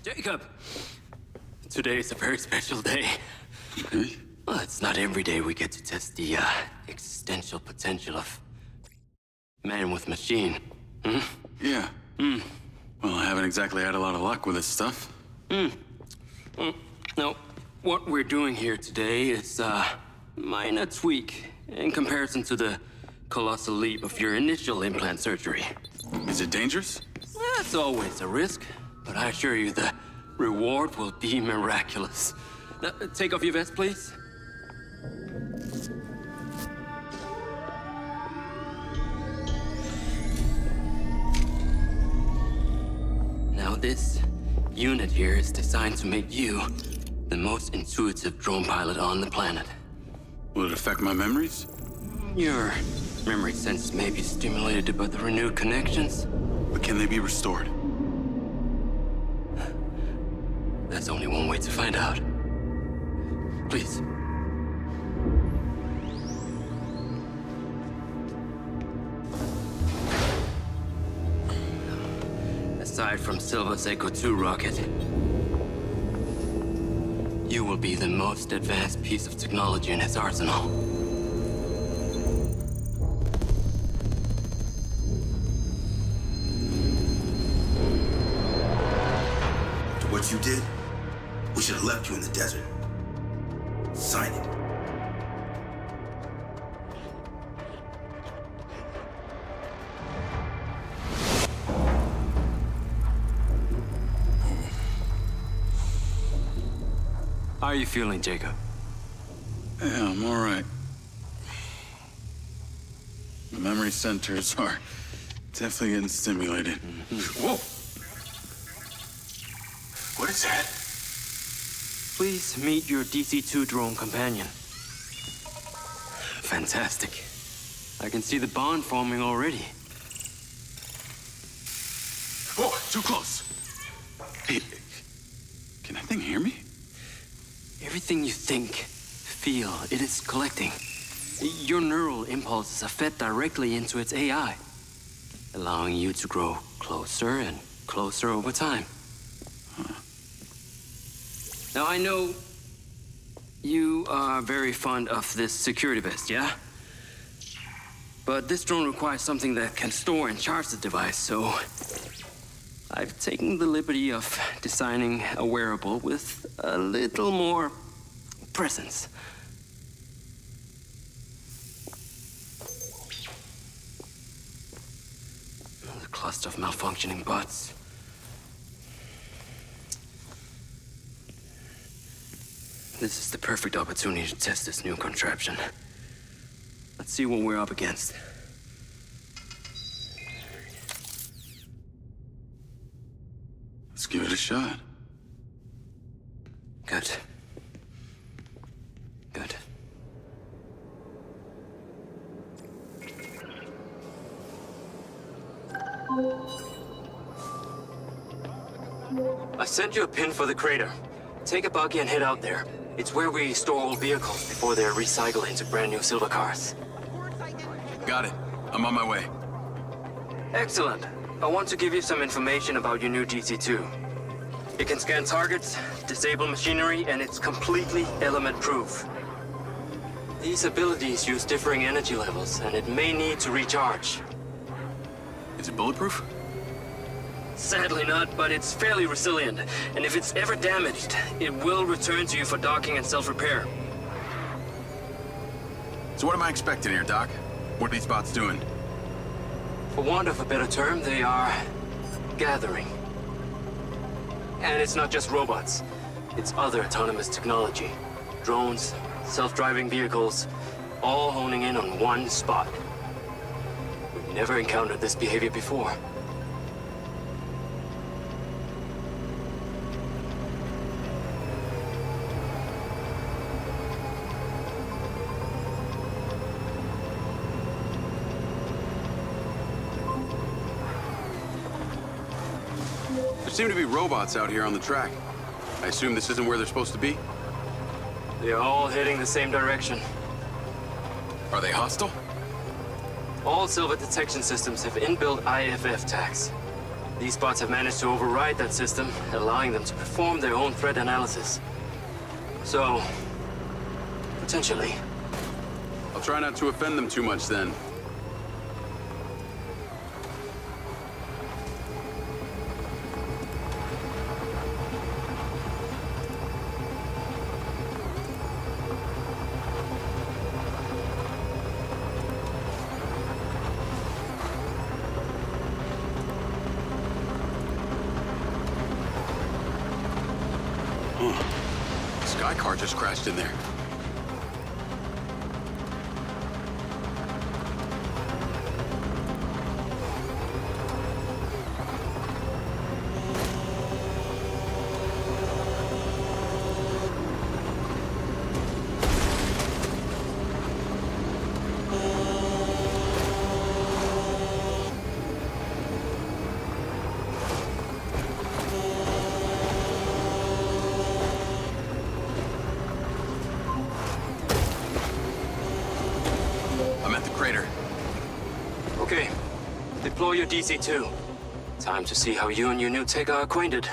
Jacob! Today is a very special day. Okay. Well, it's not every day we get to test the existential potential of man with machine. Hmm? Yeah. Well, I haven't exactly had a lot of luck with this stuff. No, what we're doing here today is a minor tweak in comparison to the colossal leap of your initial implant surgery. Is it dangerous? That's always a risk, but I assure you the reward will be miraculous. Now, take off your vest, please. Now, this unit here is designed to make you the most intuitive drone pilot on the planet. Will it affect my memories? Your memory sense may be stimulated by the renewed connections. But can they be restored? There's only one way to find out. Please. Aside from Silva's Echo 2 rocket, you will be the most advanced piece of technology in his arsenal. What you did, we should have left you in the desert. Sign it. How are you feeling, Jacob? Yeah, I'm all right. My memory centers are definitely getting stimulated. Whoa! What is that? Please meet your DC-2 drone companion. Fantastic. I can see the bond forming already. Whoa, too close. Hey, can that thing hear me? Everything you think, feel, it is collecting. Your neural impulses are fed directly into its AI, allowing you to grow closer and closer over time. Now, I know you are very fond of this security vest, yeah? But this drone requires something that can store and charge the device, so I've taken the liberty of designing a wearable with a little more presence. The cluster of malfunctioning bots. This is the perfect opportunity to test this new contraption. Let's see what we're up against. Let's give it a shot. Good. Good. I sent you a pin for the crater. Take a buggy and head out there. It's where we store old vehicles before they're recycled into brand new silver cars. Got it. I'm on my way. Excellent. I want to give you some information about your new DC-2. It can scan targets, disable machinery, and it's completely element-proof. These abilities use differing energy levels, and it may need to recharge. Is it bulletproof? Sadly not, but it's fairly resilient, and if it's ever damaged, it will return to you for docking and self-repair. So what am I expecting here, Doc? What are these bots doing? For want of a better term, they are gathering. And it's not just robots. It's other autonomous technology. Drones, self-driving vehicles, all honing in on one spot. We've never encountered this behavior before. There seem to be robots out here on the track. I assume this isn't where they're supposed to be? They're all heading the same direction. Are they hostile? All Silva detection systems have inbuilt IFF tags. These bots have managed to override that system, allowing them to perform their own threat analysis. So, potentially. I'll try not to offend them too much then. Sky car just crashed in there. I'm at the crater. Okay. Deploy your DC-2. Time to see how you and your new tech are acquainted.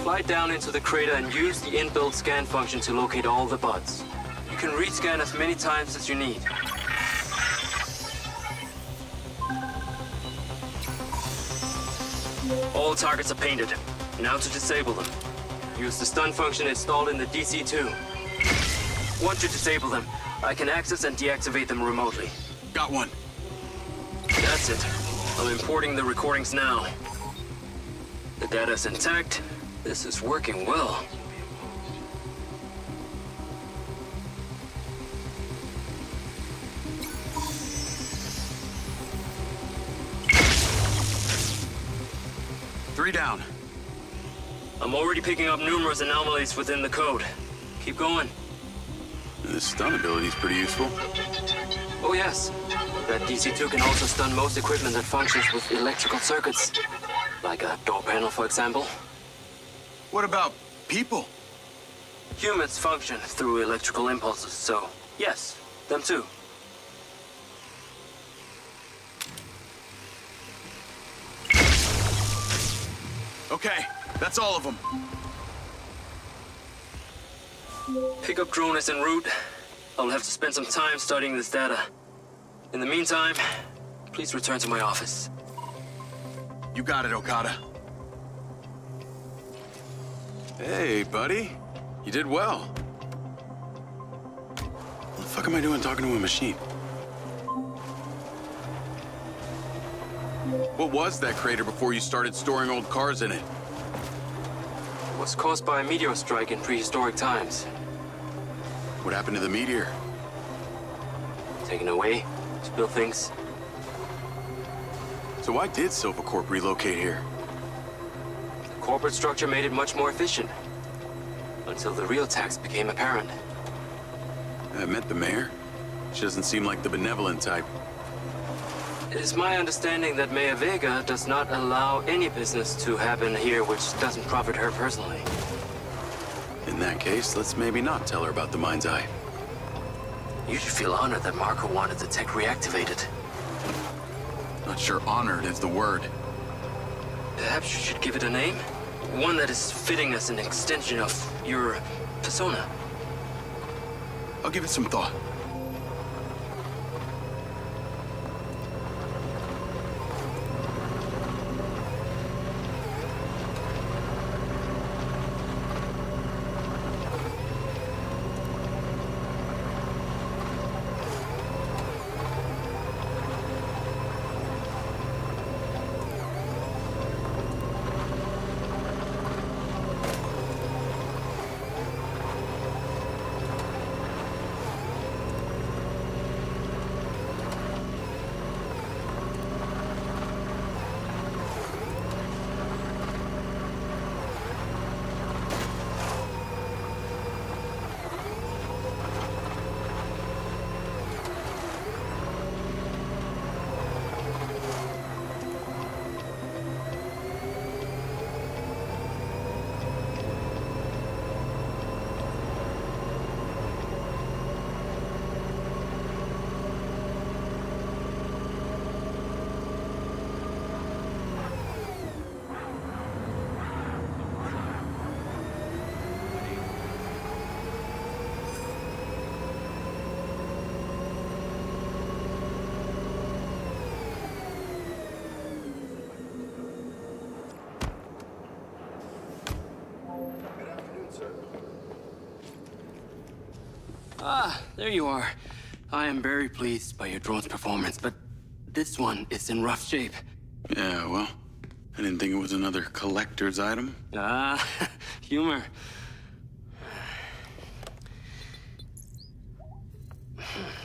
Fly down into the crater and use the inbuilt scan function to locate all the bots. You can rescan as many times as you need. All targets are painted. Now to disable them. Use the stun function installed in the DC-2. Once you disable them, I can access and deactivate them remotely. Got one. That's it. I'm importing the recordings now. The data's intact. This is working well. Three down. I'm already picking up numerous anomalies within the code. Keep going. This stun ability is pretty useful. Oh yes. That DC-2 can also stun most equipment that functions with electrical circuits. Like a door panel, for example. What about people? Humans function through electrical impulses, so yes, them too. Okay, that's all of them. Pickup drone is en route. I'll have to spend some time studying this data. In the meantime, please return to my office. You got it, Okada. Hey, buddy. You did well. What the fuck am I doing talking to a machine? What was that crater before you started storing old cars in it? It was caused by a meteor strike in prehistoric times. What happened to the meteor? Taken away to build things. So why did Silva Corp relocate here? The corporate structure made it much more efficient. Until the real tax became apparent. I met the mayor. She doesn't seem like the benevolent type. It is my understanding that Mayor Vega does not allow any business to happen here which doesn't profit her personally. In that case, let's maybe not tell her about the Mindseye. You should feel honored that Marco wanted the tech reactivated. Not sure honored is the word. Perhaps you should give it a name? One that is fitting as an extension of your persona. I'll give it some thought. Ah, there you are. I am very pleased by your drone's performance, but this one is in rough shape. Yeah, well, I didn't think it was another collector's item. Ah, humor.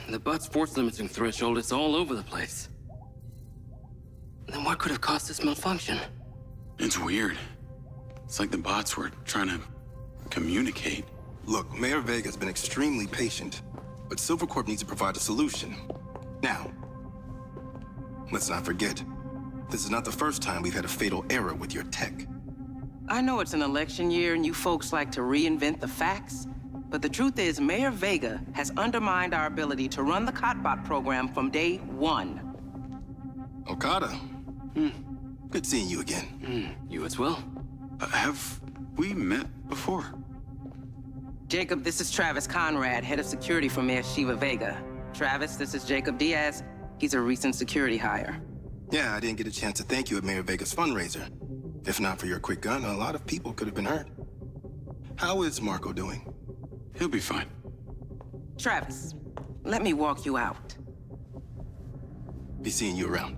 The butt's force limiting threshold is all over the place. Then what could have caused this malfunction? It's weird. It's like the bots were trying to communicate. Look, Mayor Vega's been extremely patient, but Silvercorp needs to provide a solution. Now, let's not forget, this is not the first time we've had a fatal error with your tech. I know it's an election year and you folks like to reinvent the facts, but the truth is Mayor Vega has undermined our ability to run the Cotbot program from day one. Okada. Good seeing you again. You as well. Have we met before? Jacob, this is Travis Conrad, head of security for Mayor Shiva Vega. Travis, this is Jacob Diaz. He's a recent security hire. Yeah, I didn't get a chance to thank you at Mayor Vega's fundraiser. If not for your quick gun, a lot of people could have been hurt. How is Marco doing? He'll be fine. Travis, let me walk you out. Be seeing you around.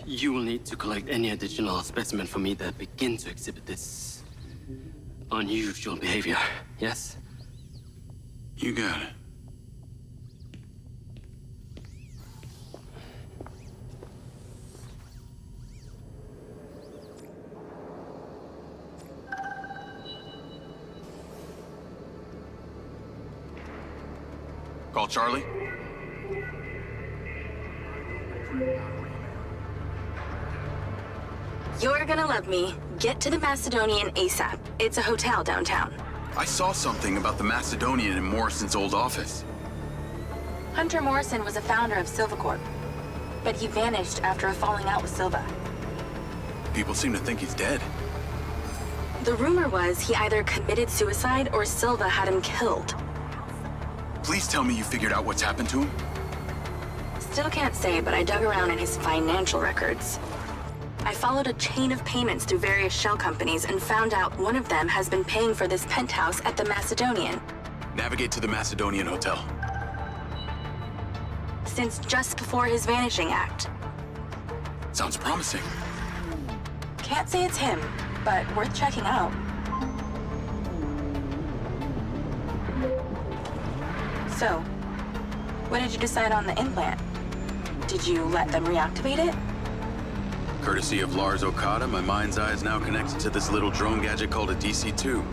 You will need to collect any additional specimen for me that begin to exhibit this unusual behavior, yes? You got it. Call Charlie. You're gonna love me. Get to the Macedonian ASAP. It's a hotel downtown. I saw something about the Macedonian in Morrison's old office. Hunter Morrison was a founder of Silvercorp, but he vanished after a falling out with Silva. People seem to think he's dead. The rumor was he either committed suicide or Silva had him killed. Please tell me you figured out what's happened to him. Still can't say, but I dug around in his financial records. I followed a chain of payments through various shell companies and found out one of them has been paying for this penthouse at the Macedonian Navigate to the Macedonian Hotel. since just before his vanishing act. Sounds promising. Can't say it's him, but worth checking out. So, what did you decide on the implant? Did you let them reactivate it? Courtesy of Lars Okada, my Mindseye is now connected to this little drone gadget called a DC-2.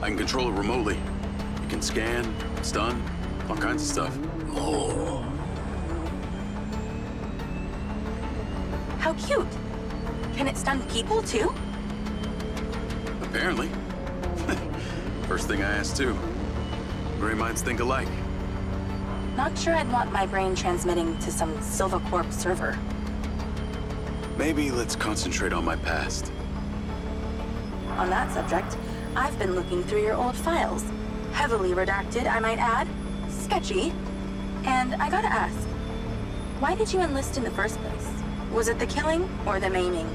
I can control it remotely. It can scan, stun, all kinds of stuff. Oh. How cute. Can it stun people too? Apparently. First thing I asked too. Gray minds think alike. Not sure I'd want my brain transmitting to some Silvercorp server. Maybe let's concentrate on my past. On that subject, I've been looking through your old files. Heavily redacted, I might add. Sketchy. And I gotta ask, why did you enlist in the first place? Was it the killing or the maiming?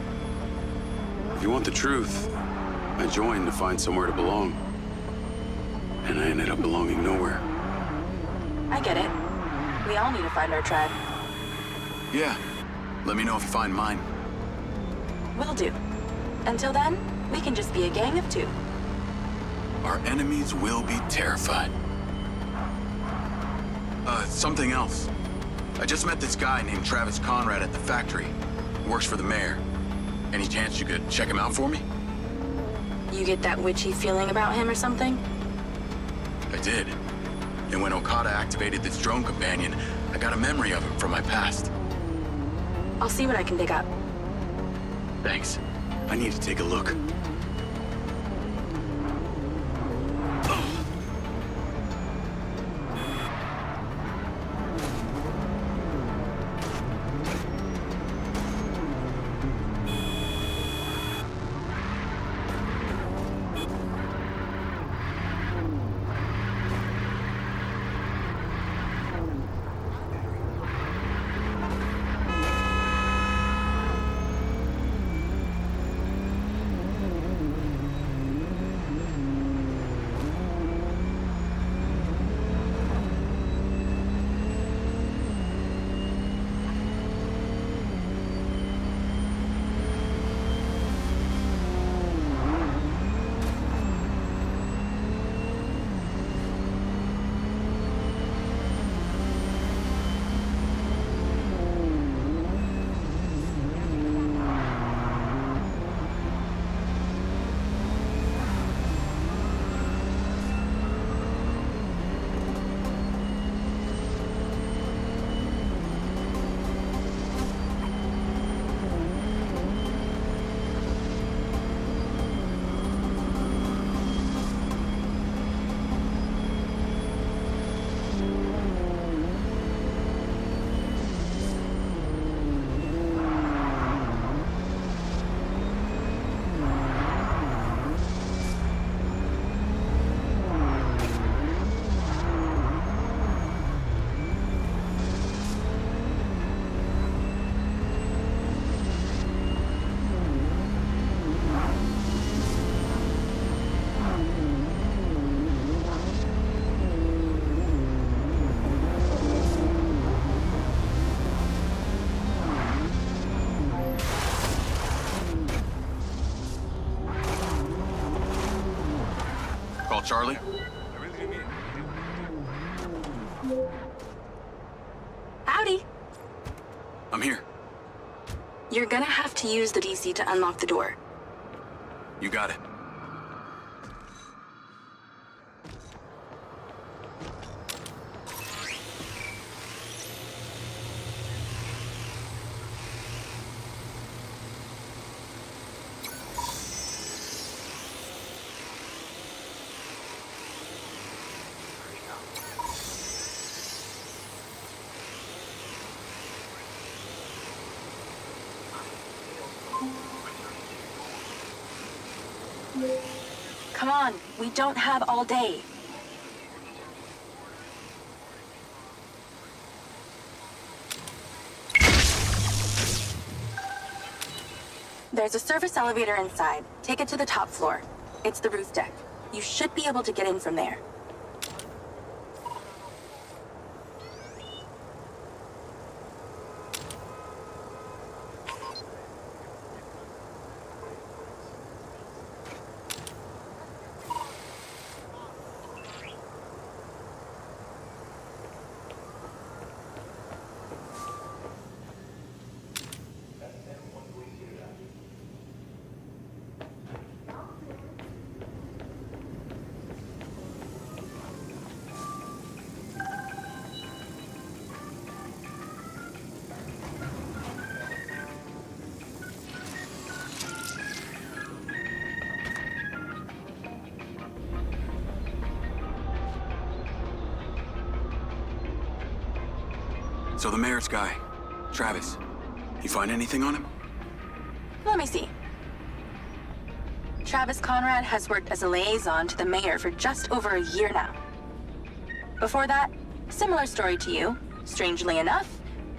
If you want the truth, I joined to find somewhere to belong. And I ended up belonging nowhere. I get it. We all need to find our tribe. Yeah. Let me know if you find mine. Will do. Until then, we can just be a gang of two. Our enemies will be terrified. Something else. I just met this guy named Travis Conrad at the factory. He works for the mayor. Any chance you could check him out for me? You get that witchy feeling about him or something? I did. And when Okada activated this drone companion, I got a memory of him from my past. I'll see what I can dig up. Thanks. I need to take a look. Charlie. Howdy. I'm here. You're gonna have to use the DC to unlock the door. You got it. Come on, we don't have all day. There's a service elevator inside. Take it to the top floor. It's the roof deck. You should be able to get in from there. So the mayor's guy, Travis, you find anything on him? Let me see. Travis Conrad has worked as a liaison to the mayor for just over a year now. Before that, similar story to you. Strangely enough,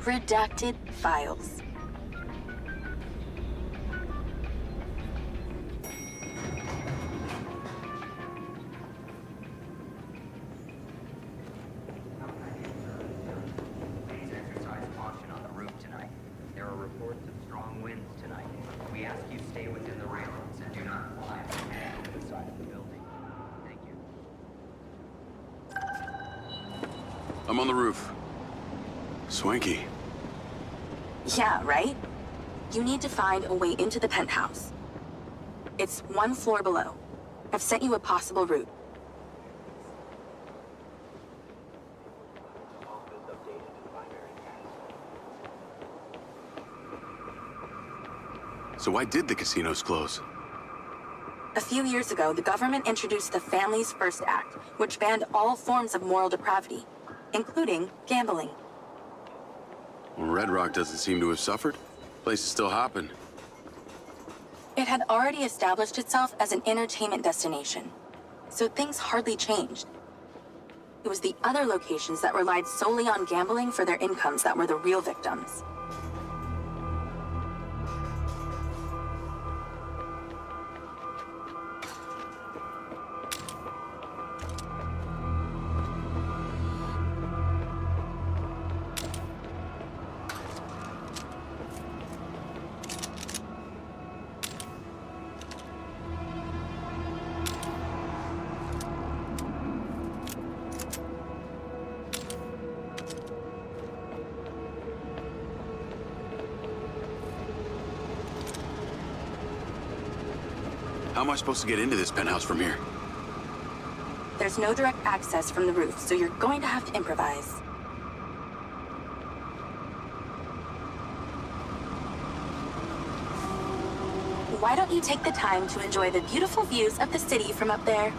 redacted files. I'm on the roof. Swanky. Yeah, right? You need to find a way into the penthouse. It's one floor below. I've sent you a possible route. So why did the casinos close? A few years ago, the government introduced the Family's First Act, which banned all forms of moral depravity, including gambling. Well, Red Rock doesn't seem to have suffered. Place is still hopping. It had already established itself as an entertainment destination, so things hardly changed. It was the other locations that relied solely on gambling for their incomes that were the real victims. How am I supposed to get into this penthouse from here? There's no direct access from the roof, so you're going to have to improvise. Why don't you take the time to enjoy the beautiful views of the city from up there?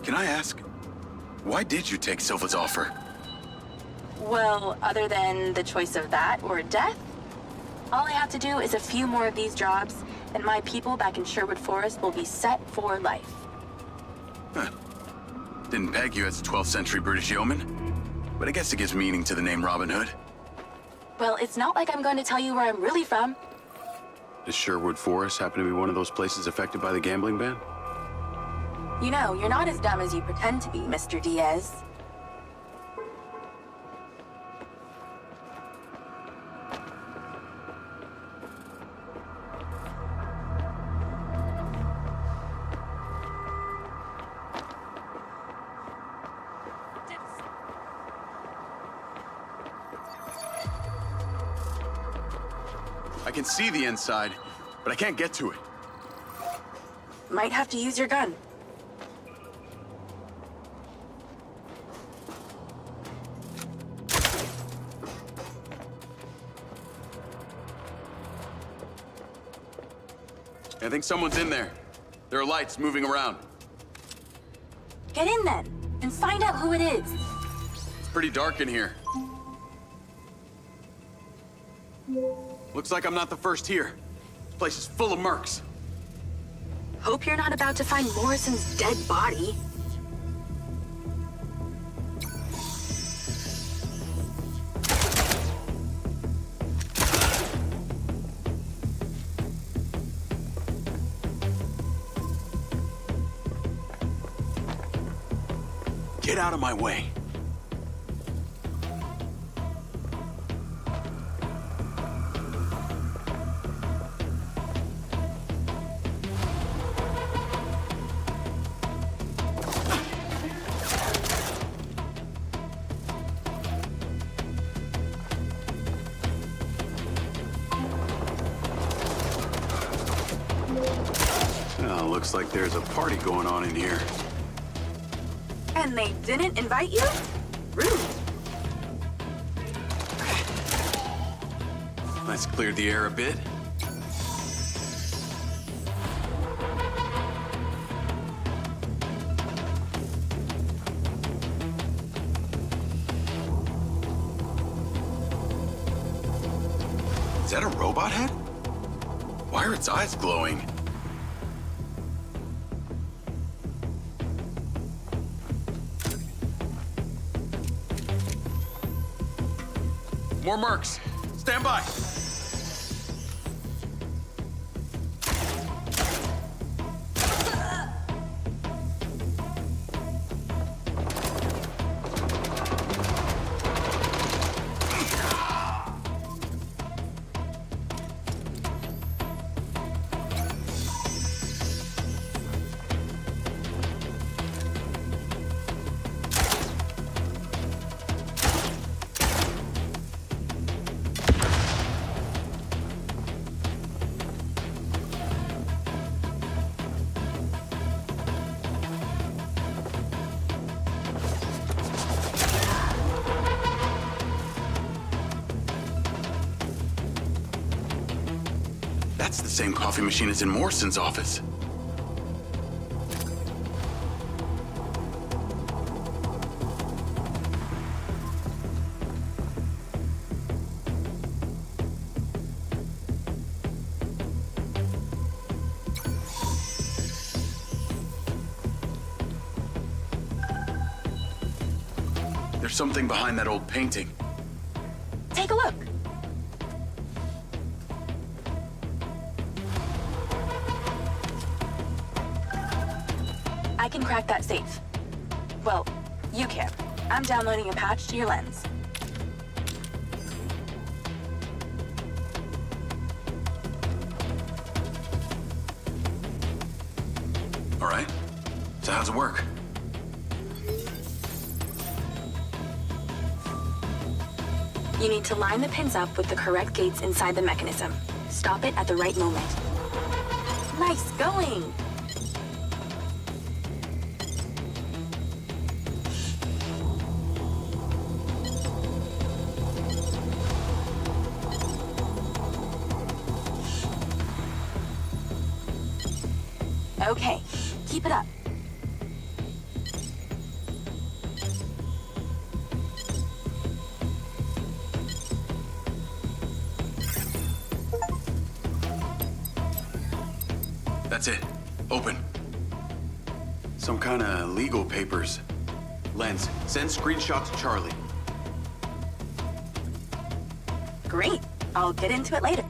Can I ask, why did you take Silva's offer? Well, other than the choice of that or death, all I have to do is a few more of these jobs, and my people back in Sherwood Forest will be set for life. Huh. Didn't peg you as a 12th century British yeoman, but I guess it gives meaning to the name Robin Hood. Well, it's not like I'm going to tell you where I'm really from. Does Sherwood Forest happen to be one of those places affected by the gambling ban? You know, you're not as dumb as you pretend to be, Mr. Diaz. can see the inside, but I can't get to it. Might have to use your gun. I think someone's in there. There are lights moving around. Get in then, and find out who it is. It's pretty dark in here. Looks like I'm not the first here. This place is full of mercs. Hope you're not about to find Morrison's dead body. Get out of my way. Oh, looks like there's a party going on in here. And they didn't invite you? Rude. Let's clear the air a bit. Is that a robot head? Why are its eyes glowing? More mercs. Stand by. That's the same coffee machine as in Morrison's office. There's something behind that old painting. Take a look. I can crack that safe. Well, you can. I'm downloading a patch to your lens. All right. So how's it work? You need to line the pins up with the correct gates inside the mechanism. Stop it at the right moment. Nice going! Okay, keep it up. That's it. Open. Some kind of legal papers. Lens, send screenshot to Charlie. Great. I'll get into it later.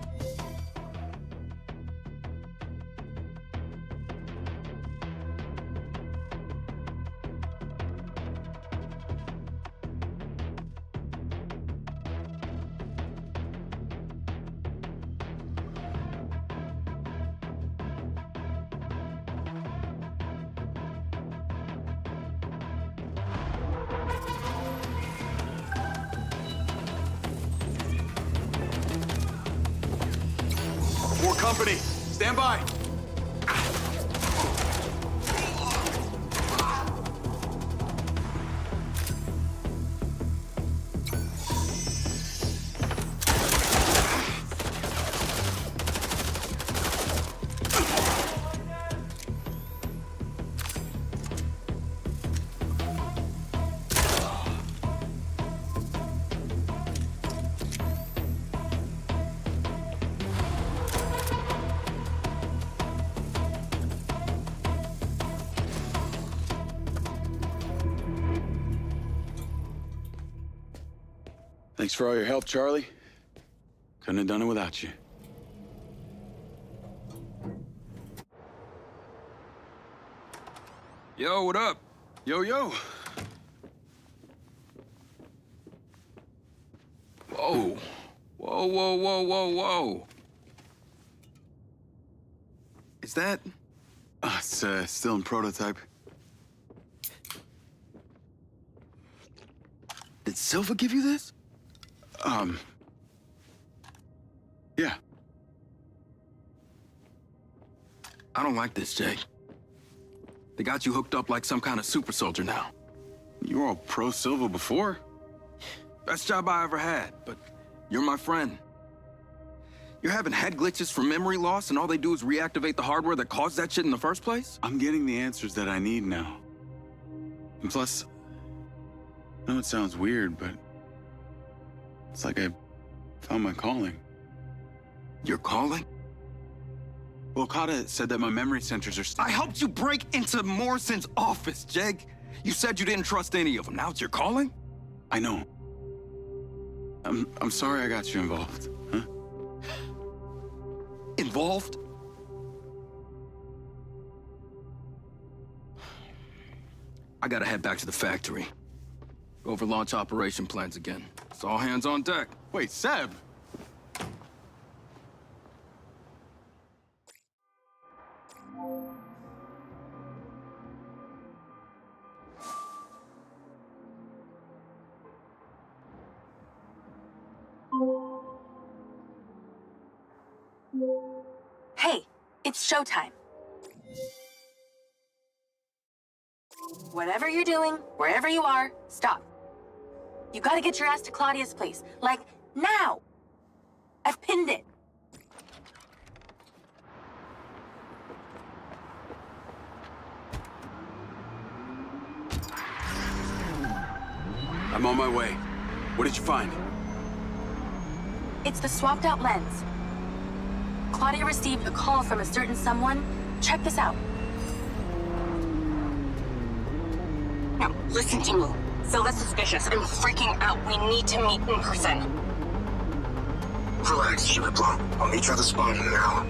more company. Stand by. Thanks for all your help, Charlie. Couldn't have done it without you. Yo, what up? Yo, yo. Whoa. Whoa, whoa, whoa, whoa, whoa. Is that... It's still in prototype. Did Silva give you this? Yeah. I don't like this, Jake. They got you hooked up like some kind of super soldier now. You were all pro-Silva before. Best job I ever had, but you're my friend. You're having head glitches from memory loss, and all they do is reactivate the hardware that caused that shit in the first place? I'm getting the answers that I need now. And plus, I know it sounds weird, but it's like I found my calling. Your calling? Well, Okada said that my memory centers are I helped you break into Morrison's office, Jake. You said you didn't trust any of them. Now it's your calling? I know. I'm sorry I got you involved, huh? Involved? I gotta head back to the factory. Go over launch operation plans again. It's all hands on deck. Wait, Seb! Hey, it's showtime. Whatever you're doing, wherever you are, stop. You gotta get your ass to Claudia's place. Like, now! I've pinned it. I'm on my way. What did you find? It's the swapped out lens. Claudia received a call from a certain someone. Check this out. Now, listen to me. Silva's suspicious. I'm freaking out. We need to meet in person. Relax, Sugar Plum. I'll meet you at the spot now.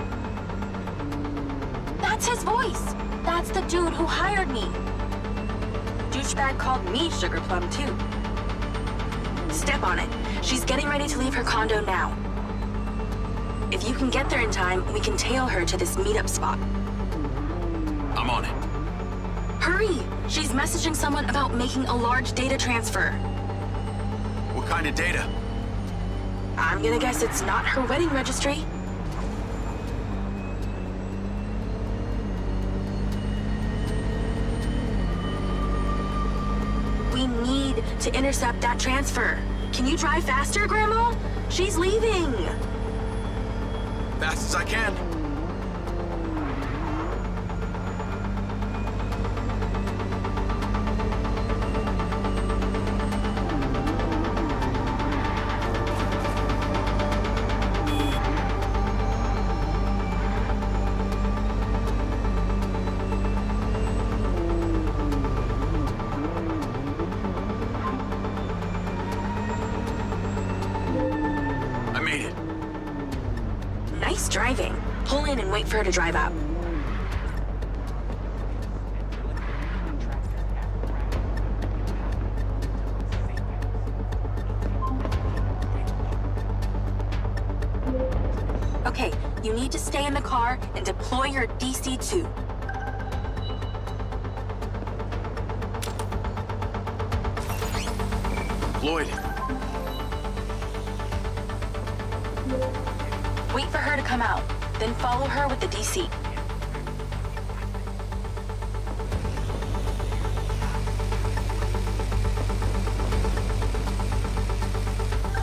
That's his voice. That's the dude who hired me. Douchebag called me Sugar Plum, too. Step on it. She's getting ready to leave her condo now. If you can get there in time, we can tail her to this meetup spot. I'm on it. Hurry! She's messaging someone about making a large data transfer. What kind of data? I'm gonna guess it's not her wedding registry. We need to intercept that transfer. Can you drive faster, Grandma? She's leaving. Fast as I can. I made it. Nice driving. Pull in and wait for her to drive up. Okay, you need to stay in the car and deploy your DC-2. Lloyd. Wait for her to come out. Then follow her with the DC.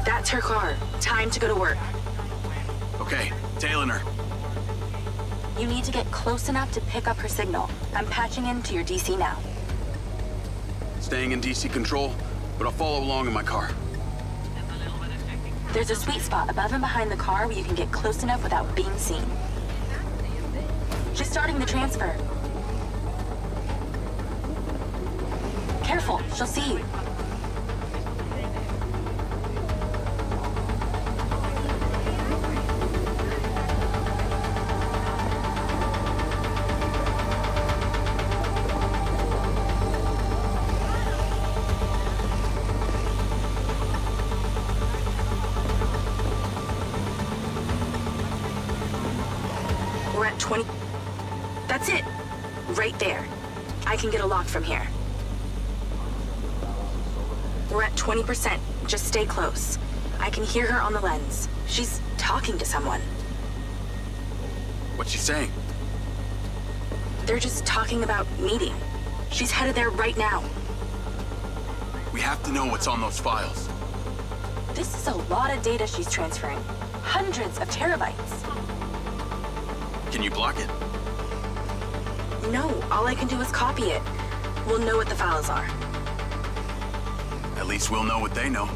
That's her car. Time to go to work. Okay, tailing her. You need to get close enough to pick up her signal. I'm patching into your DC now. Staying in DC control, but I'll follow along in my car. There's a sweet spot above and behind the car where you can get close enough without being seen. Just starting the transfer. Careful, she'll see you. We're at 20. That's it. Right there. I can get a lock from here. We're at 20%. Just stay close. I can hear her on the lens. She's talking to someone. What's she saying? They're just talking about meeting. She's headed there right now. We have to know what's on those files. This is a lot of data she's transferring. Hundreds of terabytes. Can you block it? No, all I can do is copy it. We'll know what the files are. At least we'll know what they know.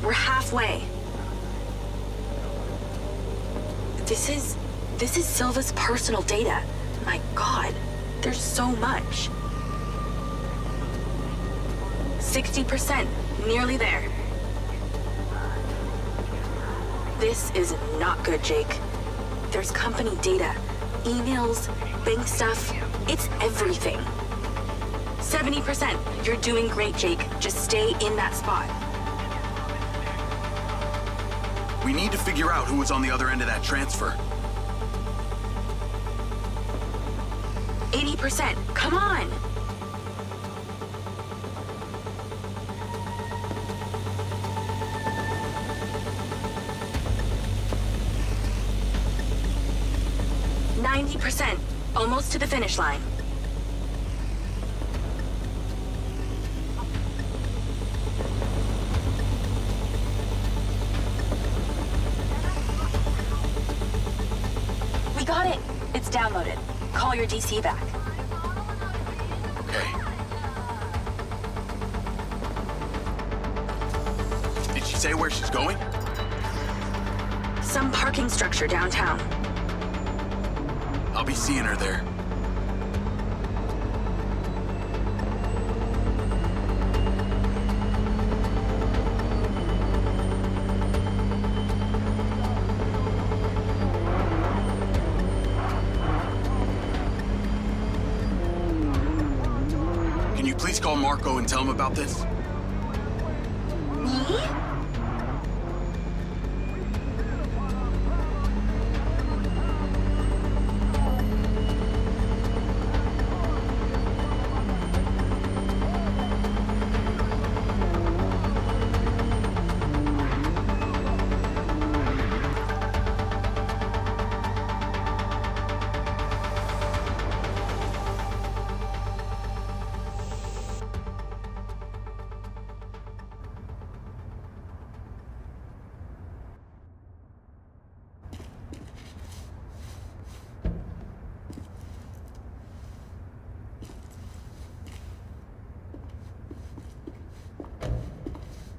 We're halfway. This is Silva's personal data. My God, there's so much. 60%, nearly there. This is not good, Jake. There's company data, emails, bank stuff. It's everything. 70%. You're doing great, Jake. Just stay in that spot. We need to figure out who was on the other end of that transfer. 80%. Come on! %. Almost to the finish line. We got it! It's downloaded. Call your DC back. Okay. Did she say where she's going? Some parking structure downtown. I'll be seeing her there. Can you please call Marco and tell him about this? Me?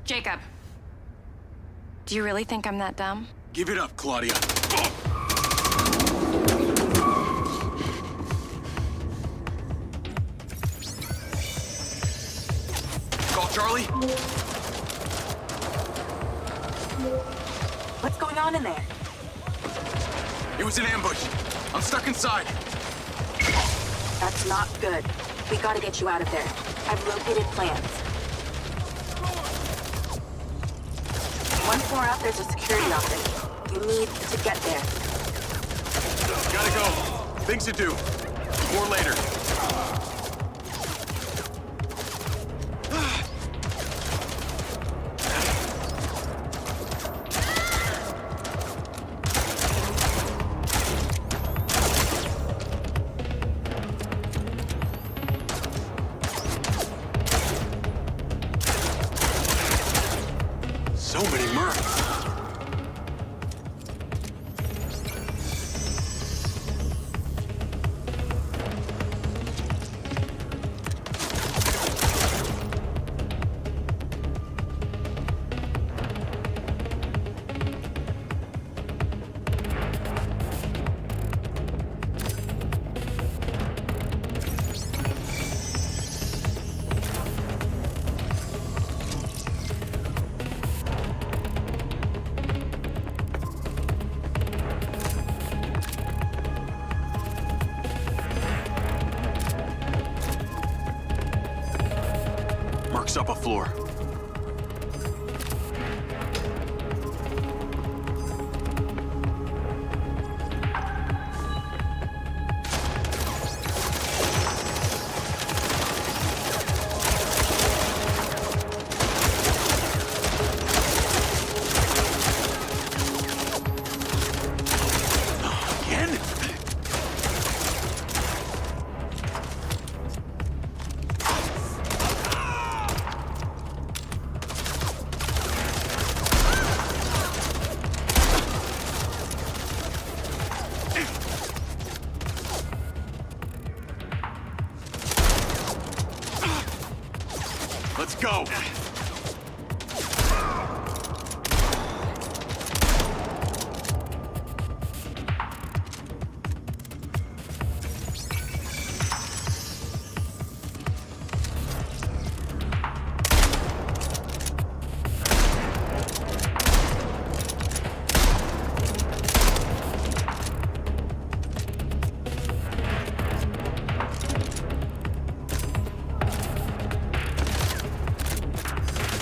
Jacob. Do you really think I'm that dumb? Give it up, Claudia. Call Charlie. What's going on in there? It was an ambush. I'm stuck inside. That's not good. We gotta get you out of there. I've located plans. One floor up, there's a security office. You need to get there. Gotta go. Things to do. More later. So many mercs. Marks up a floor. Again? Let's go!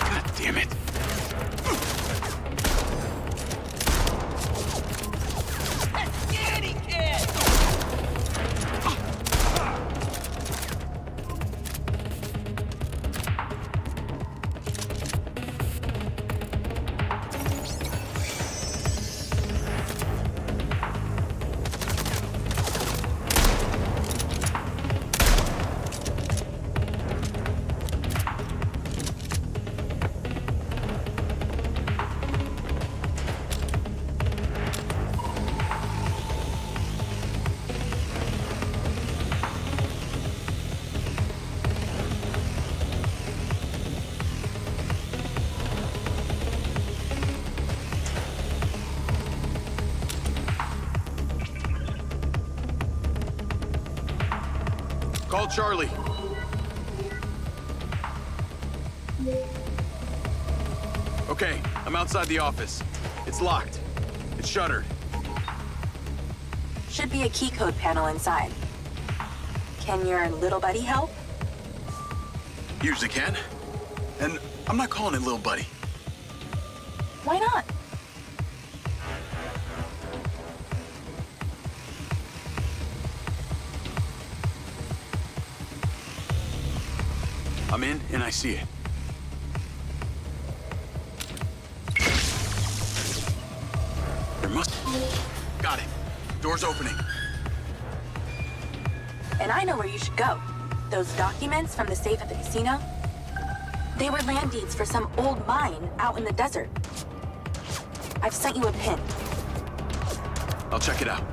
God damn it! Call Charlie. Okay, I'm outside the office. It's locked. It's shuttered. Should be a key code panel inside. Can your little buddy help? Usually can. And I'm not calling it little buddy. Why not? I'm in and I see it. There must... Got it. Door's opening. And I know where you should go. Those documents from the safe at the casino, they were land deeds for some old mine out in the desert. I've sent you a pin. I'll check it out.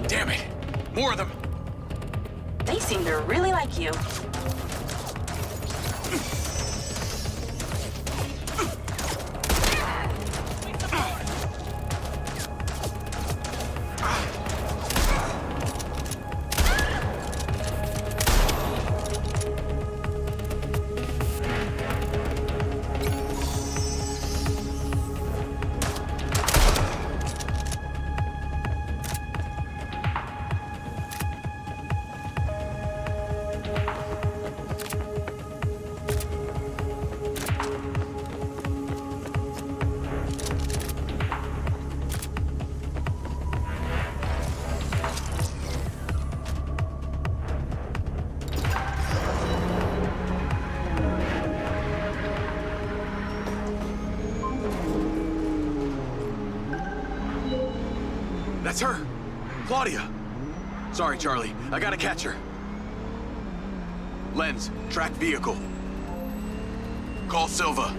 Damn it! More of them! They seem to really like you. That's her! Claudia! Sorry, Charlie. I gotta catch her. Lens, track vehicle. Call Silva.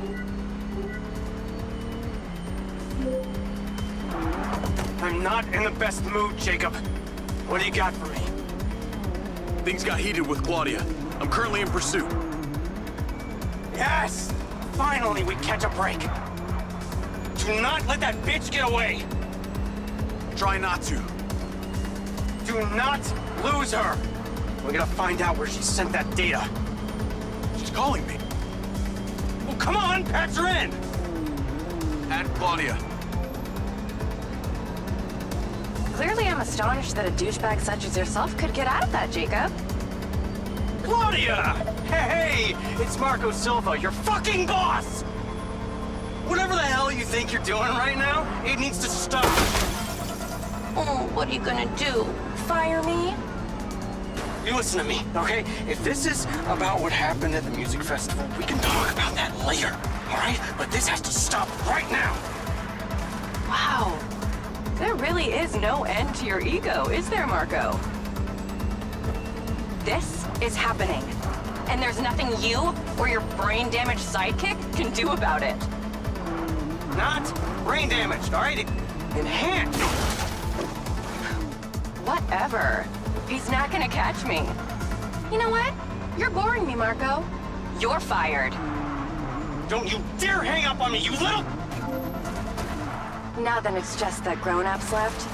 I'm not in the best mood, Jacob. What do you got for me? Things got heated with Claudia. I'm currently in pursuit. Yes! Finally, we catch a break. Do not let that bitch get away! Try not to. Do not lose her! We're gonna find out where she sent that data. She's calling me. Well, come on, patch her in! Add Claudia. Clearly, I'm astonished that a douchebag such as yourself could get out of that, Jacob. Claudia! Hey, it's Marco Silva, your fucking boss! Whatever the hell you think you're doing right now, it needs to stop. Oh, what are you gonna do? Fire me? You listen to me, okay? If this is about what happened at the music festival, we can talk about that later, all right? But this has to stop right now. Wow. There really is no end to your ego, is there, Marco? This is happening. And there's nothing you or your brain-damaged sidekick can do about it. Not brain damaged, all right? Enhanced. Whatever. He's not gonna catch me. You know what? You're boring me, Marco. You're fired. Don't you dare hang up on me, you little... Now then it's just the grown-ups left.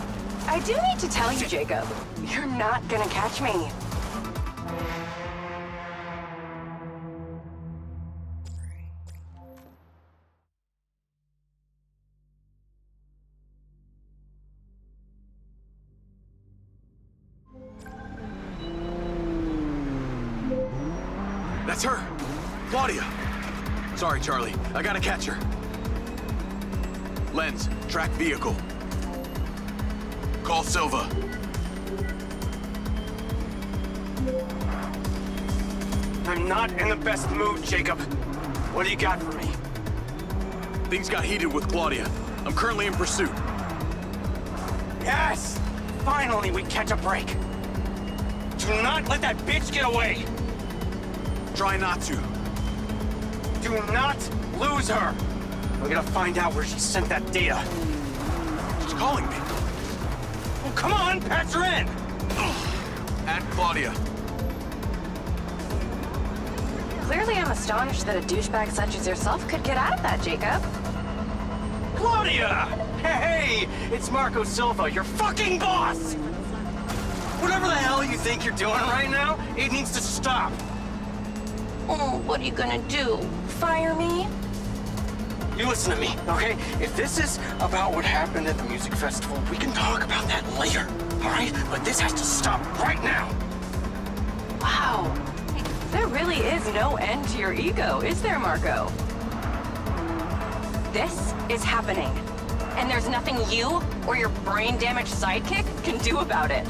I do need to tell you, Jacob, you're not gonna catch me. That's her! Claudia! Sorry, Charlie. I gotta catch her. Lens, track vehicle. Call Silva. I'm not in the best mood, Jacob. What do you got for me? Things got heated with Claudia. I'm currently in pursuit. Yes! Finally, we catch a break. Do not let that bitch get away! Try not to. Do not lose her! We're gonna find out where she sent that data. She's calling me. Well, come on, patch her in! Add Claudia. Clearly, I'm astonished that a douchebag such as yourself could get out of that, Jacob. Claudia! Hey, it's Marco Silva, your fucking boss! Whatever the hell you think you're doing right now, it needs to stop. Oh, what are you gonna do? Fire me? You listen to me, okay? If this is about what happened at the music festival, we can talk about that later, all right? But this has to stop right now. Wow. There really is no end to your ego, is there, Marco? This is happening. And there's nothing you or your brain-damaged sidekick can do about it.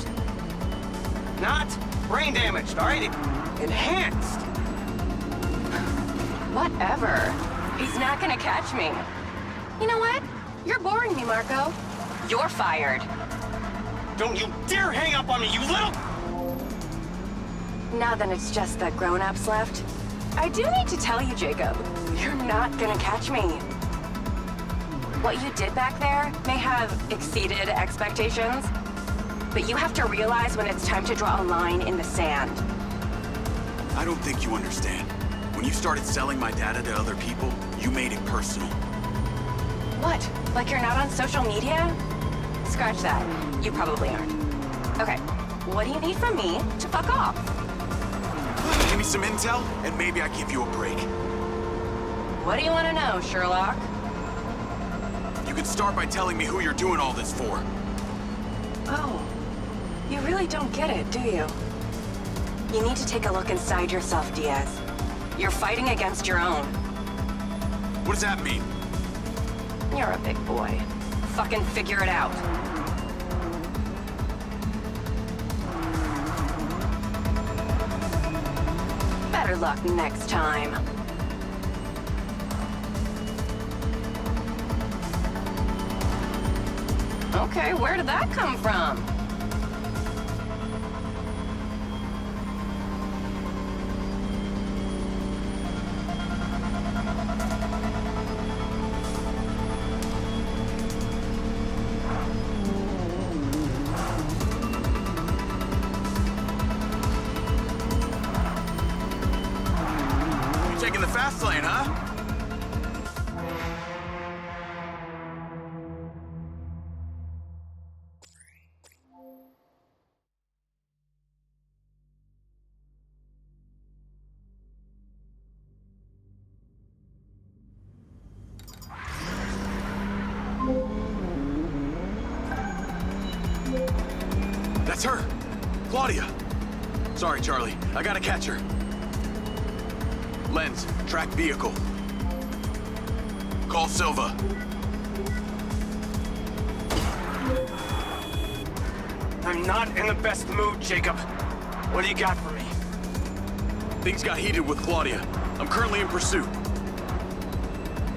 Not brain damaged, all right? Enhanced. Whatever. He's not gonna catch me. You know what? You're boring me, Marco. You're fired. Don't you dare hang up on me, you little... Now then it's just the grown-ups left. I do need to tell you, Jacob, you're not gonna catch me. What you did back there may have exceeded expectations, but you have to realize when it's time to draw a line in the sand. I don't think you understand. When you started selling my data to other people, you made it personal. What? Like you're not on social media? Scratch that. You probably aren't. Okay, what do you need from me to fuck off? Give me some intel, and maybe I give you a break. What do you want to know, Sherlock? You can start by telling me who you're doing all this for. Oh, you really don't get it, do you? You need to take a look inside yourself, Diaz. You're fighting against your own. What does that mean? You're a big boy. Fucking figure it out. Better luck next time. Okay, where did that come from? You're taking the fast lane, huh? That's her! Claudia! Sorry, Charlie. I gotta catch her. Lens, track vehicle. Call Silva. I'm not in the best mood, Jacob. What do you got for me? Things got heated with Claudia. I'm currently in pursuit.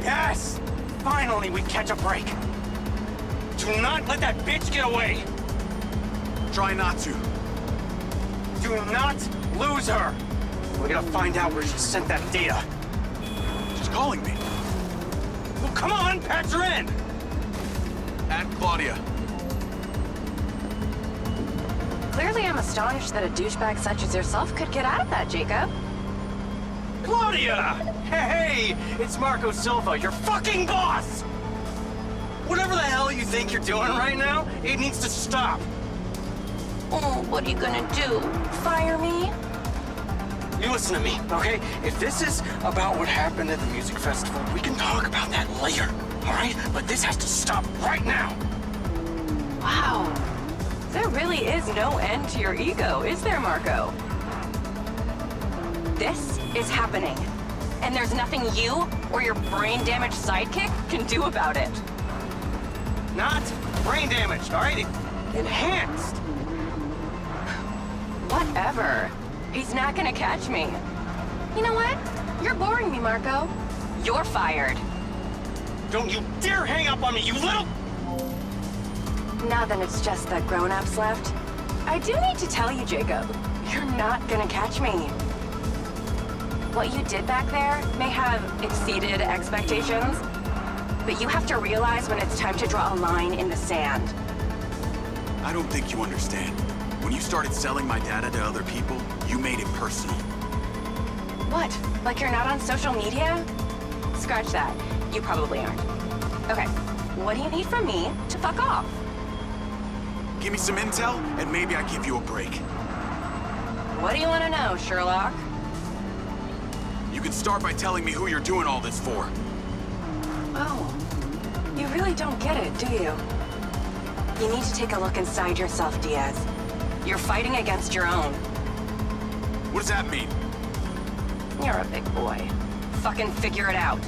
Yes! Finally, we catch a break. Do not let that bitch get away. Try not to. Do not lose her. We gotta find out where she sent that data. She's calling me. Well, come on, patch her in. At Claudia. Clearly, I'm astonished that a douchebag such as yourself could get out of that, Jacob. Claudia! Hey, it's Marco Silva, your fucking boss! Whatever the hell you think you're doing right now, it needs to stop. Oh, what are you gonna do? Fire me? You listen to me, okay? If this is about what happened at the music festival, we can talk about that later, all right? But this has to stop right now. Wow. There really is no end to your ego, is there, Marco? This is happening. And there's nothing you or your brain-damaged sidekick can do about it. Not brain damaged, all right? Enhanced. Whatever. He's not gonna catch me. You know what? You're boring me, Marco. You're fired. Don't you dare hang up on me, you little... Now that it's just the grown-ups left, I do need to tell you, Jacob, you're not gonna catch me. What you did back there may have exceeded expectations, but you have to realize when it's time to draw a line in the sand. I don't think you understand. When you started selling my data to other people, you made it personal. What? Like you're not on social media? Scratch that. You probably aren't. Okay, what do you need from me to fuck off? Give me some intel, and maybe I give you a break. What do you want to know, Sherlock? You can start by telling me who you're doing all this for. Oh, you really don't get it, do you? You need to take a look inside yourself, Diaz. You're fighting against your own. What does that mean? You're a big boy. Fucking figure it out.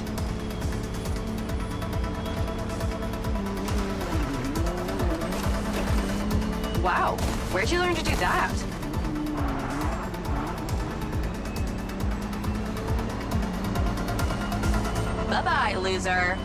Wow, where'd you learn to do that? Bye-bye, loser.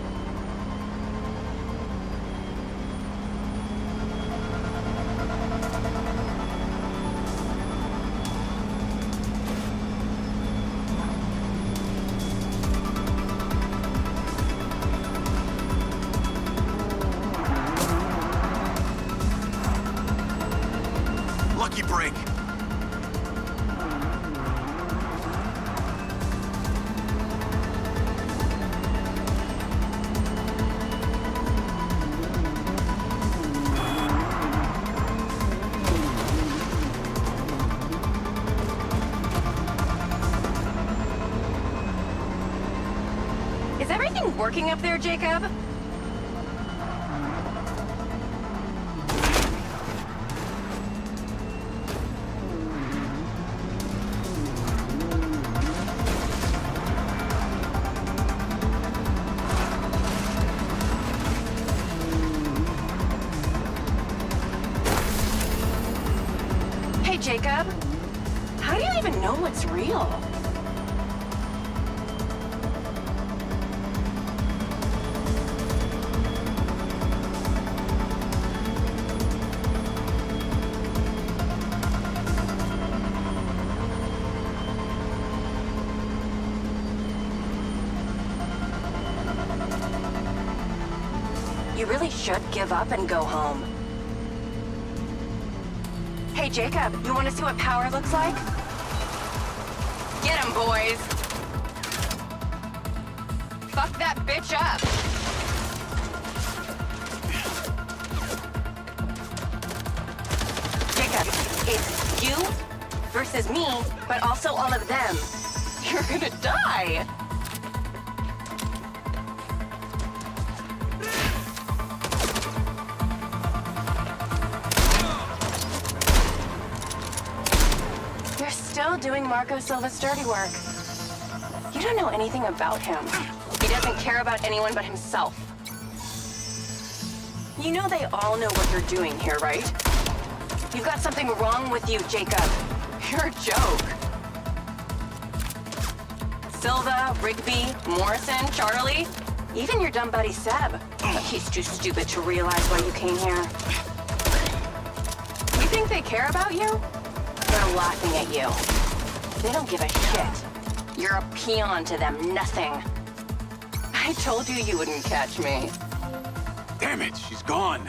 Lucky break. Is everything working up there, Jacob? Hey, Jacob. How do you even know what's real? You really should give up and go home. Hey, Jacob, you want to see what power looks like? Get him, boys! Fuck that bitch up! Jacob, it's you versus me, but also all of them. You're gonna die! You're still doing Marco Silva's dirty work. You don't know anything about him. He doesn't care about anyone but himself. You know they all know what you're doing here, right? You've got something wrong with you, Jacob. You're a joke. Silva, Rigby, Morrison, Charlie, even your dumb buddy Seb. But he's too stupid to realize why you came here. You think they care about you? They're laughing at you. They don't give a shit. You're a peon to them, nothing. I told you you wouldn't catch me. Damn it, she's gone.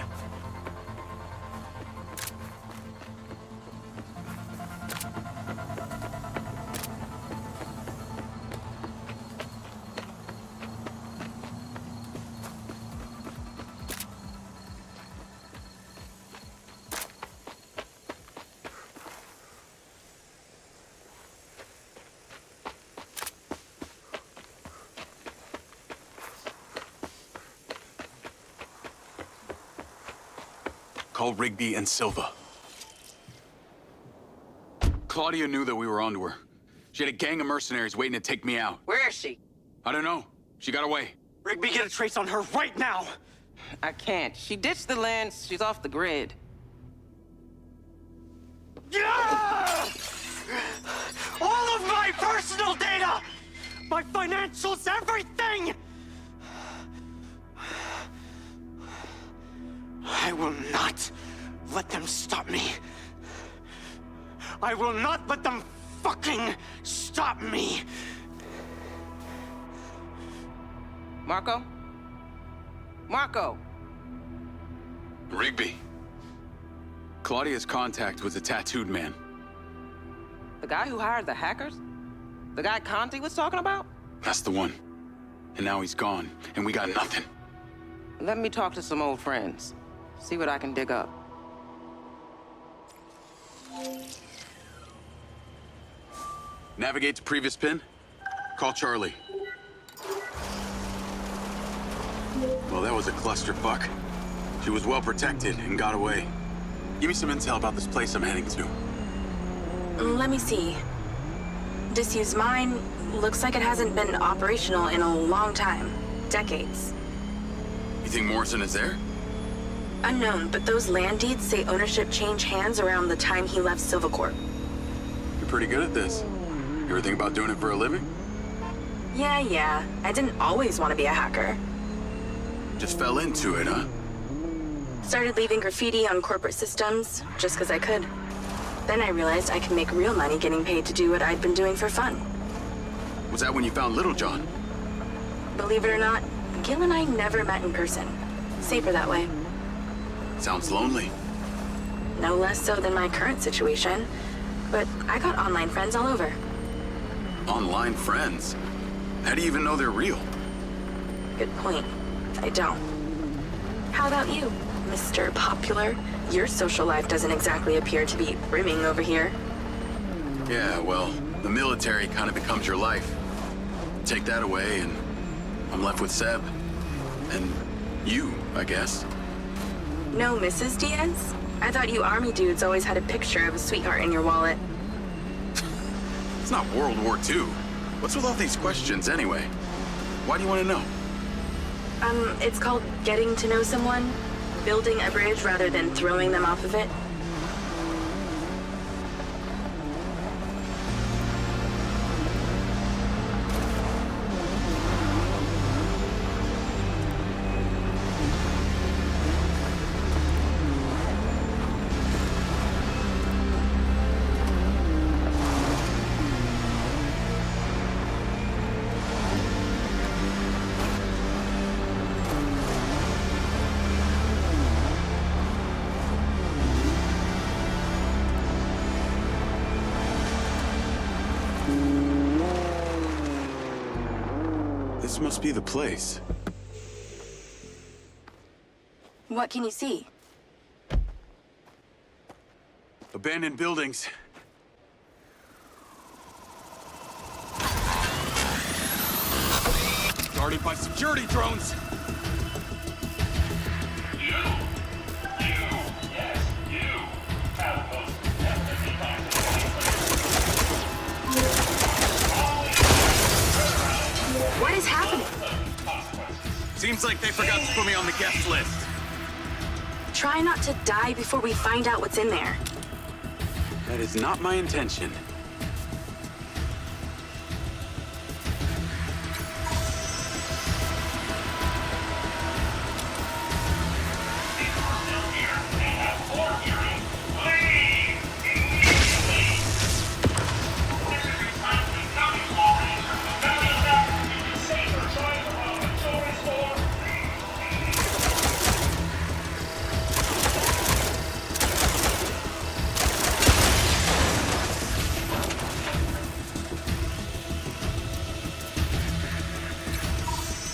Call Rigby and Silva. Claudia knew that we were onto her. She had a gang of mercenaries waiting to take me out. Where is she? I don't know. She got away. Rigby, get a trace on her right now! I can't. She ditched the lens. She's off the grid. Yeah! All of my personal data! My financials, everything! I will not let them stop me. I will not let them fucking stop me. Marco? Marco! Rigby. Claudia's contact was a tattooed man. The guy who hired the hackers? The guy Conti was talking about? That's the one. And now he's gone, and we got nothing. Let me talk to some old friends. See what I can dig up. Navigate to previous pin. Call Charlie. Well, that was a clusterfuck. She was well protected and got away. Give me some intel about this place I'm heading to. Let me see. Disused mine looks like it hasn't been operational in a long time. Decades. You think Morrison is there? Unknown, but those land deeds say ownership changed hands around the time he left Silvercorp. You're pretty good at this. You ever think about doing it for a living? Yeah. I didn't always want to be a hacker. Just fell into it, huh? Started leaving graffiti on corporate systems, just because I could. Then I realized I could make real money getting paid to do what I'd been doing for fun. Was that when you found Little John? Believe it or not, Gil and I never met in person. Safer that way. Sounds lonely. No less so than my current situation. But I got online friends all over. Online friends? How do you even know they're real? Good point. I don't. How about you, Mr. Popular? Your social life doesn't exactly appear to be brimming over here. Yeah, well, the military kind of becomes your life. Take that away and I'm left with Seb. And you, I guess. No Mrs. Diaz? I thought you army dudes always had a picture of a sweetheart in your wallet. It's not World War II. What's with all these questions anyway? Why do you want to know? It's called getting to know someone. Building a bridge rather than throwing them off of it. This must be the place. What can you see? Abandoned buildings. Guarded by security drones! What is happening? Seems like they forgot to put me on the guest list. Try not to die before we find out what's in there. That is not my intention.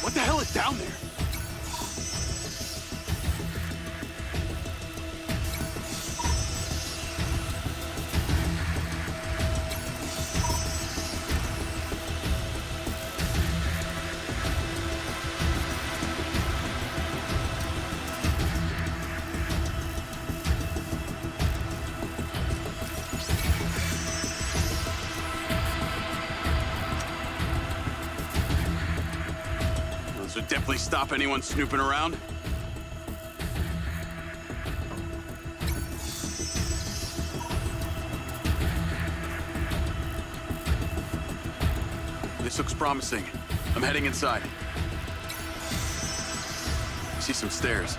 What the hell is down there? This would definitely stop anyone snooping around. This looks promising. I'm heading inside. I see some stairs.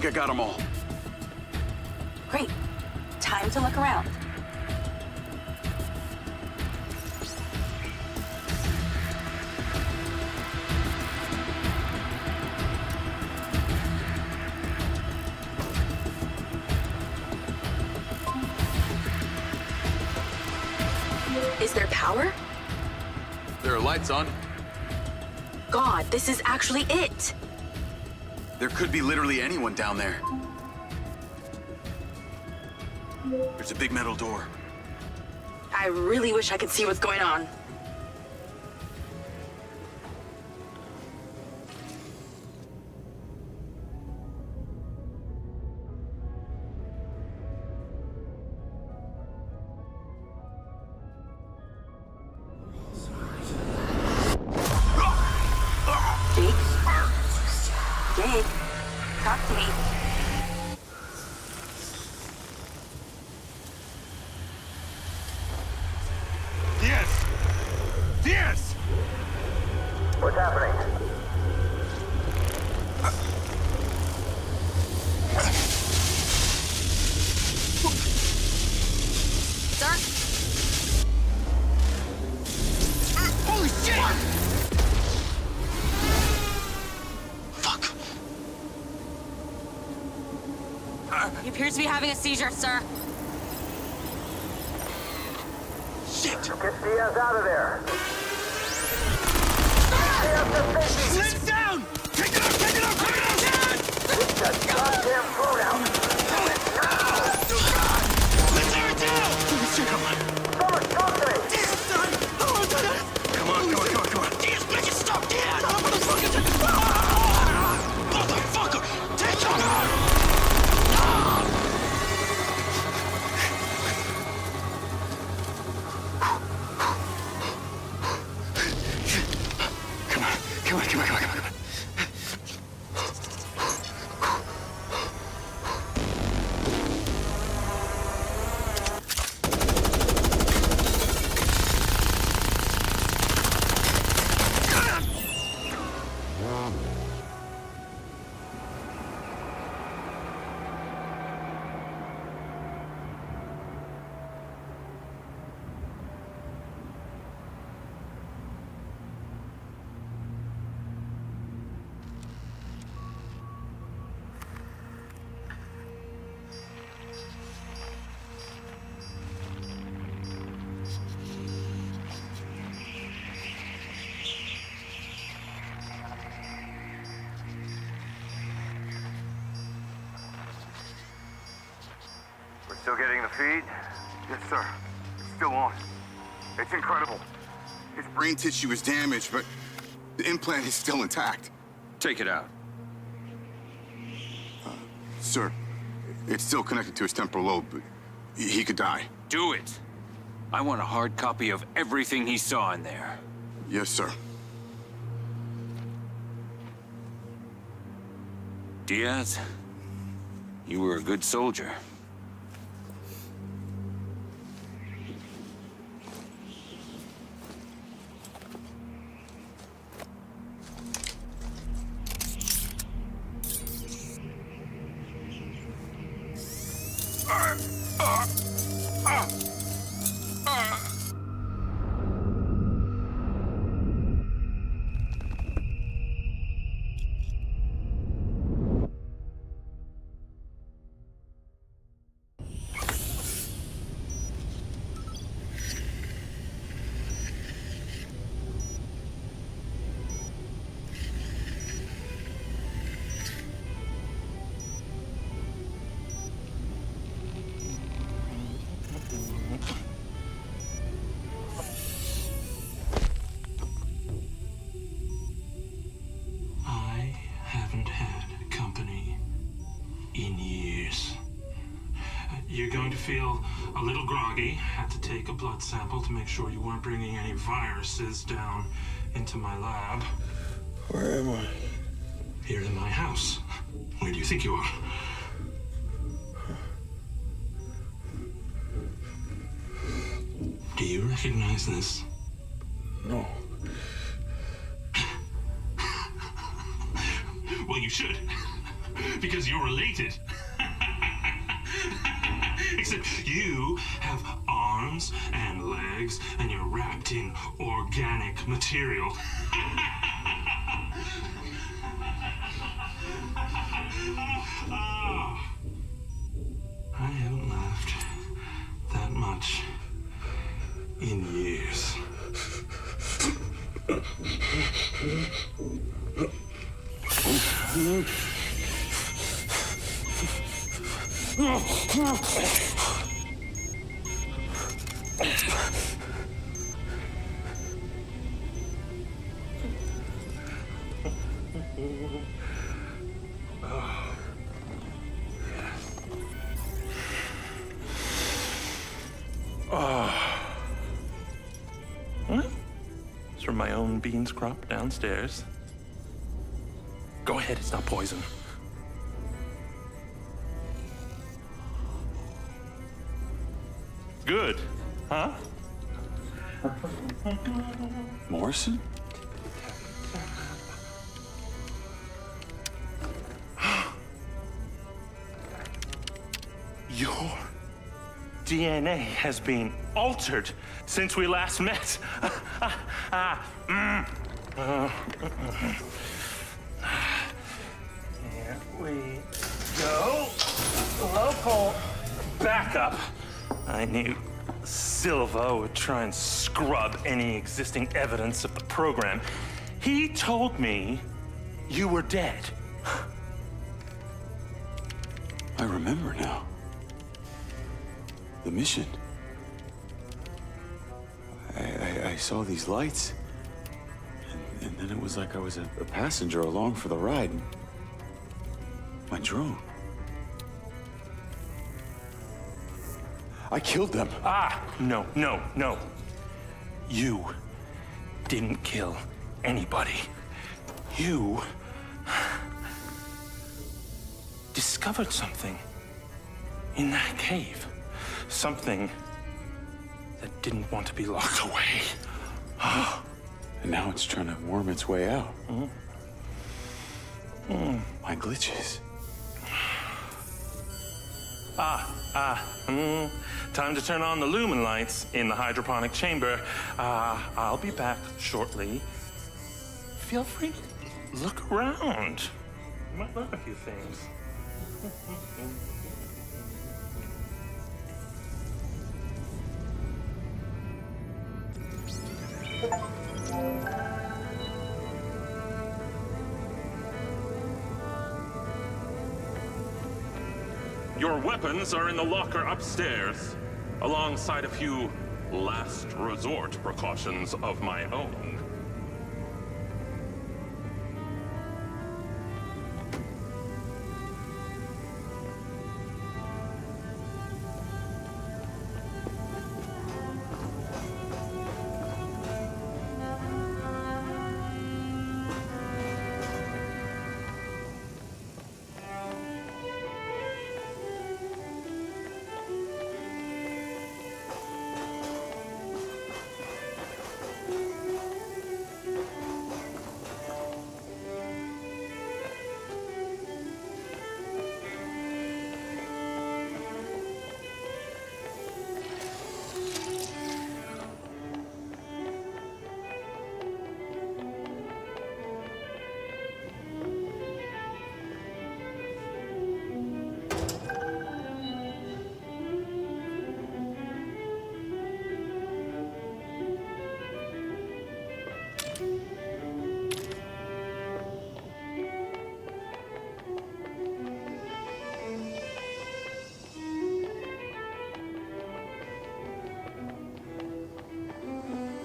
think I got them all. Great. Time to look around. Is there power? There are lights on. God, this is actually it. There could be literally anyone down there. There's a big metal door. I really wish I could see what's going on. Jake, talk to me. Diaz! What's happening? Sir? Holy shit! Fuck. He appears to be having a seizure, sir. Shit! Get Diaz out of there! Sit down! Take it out! Take it out! Take it out! Get that goddamn phone out! Do it now! Let's tear it down! Come on! Someone talk to me! Diaz, son! Come on! Come on! Diaz, make it stop! Diaz! Motherfucker! Take him out! Come on. Still getting the feed? Yes, sir. It's still on. It's incredible. His brain tissue is damaged, but the implant is still intact. Take it out. Sir, it's still connected to his temporal lobe, but he could die. Do it. I want a hard copy of everything he saw in there. Yes, sir. Diaz, you were a good soldier. Haven't had company in years. You're going to feel a little groggy. Had to take a blood sample to make sure you weren't bringing any viruses down into my lab. Where am I? Here in my house. Where do you think you are? Do you recognize this? No. Well, you should. because you're related. Except you have arms and legs, and you're wrapped in organic material. I haven't laughed that much in years. It's from my own beans crop downstairs. Go ahead, it's not poison. Good, huh? Morrison? Your DNA has been altered since we last met. Here we go. Local backup. I knew Silva would try and scrub any existing evidence of the program. He told me you were dead. I remember now. The mission. I saw these lights, and then it was like I was a passenger along for the ride. My drone. I killed them. No. You didn't kill anybody. You discovered something in that cave. Something that didn't want to be locked away. And now it's trying to worm its way out. My glitches. Time to turn on the lumen lights in the hydroponic chamber. I'll be back shortly. Feel free to look around. You might learn a few things. Your weapons are in the locker upstairs, alongside a few last resort precautions of my own.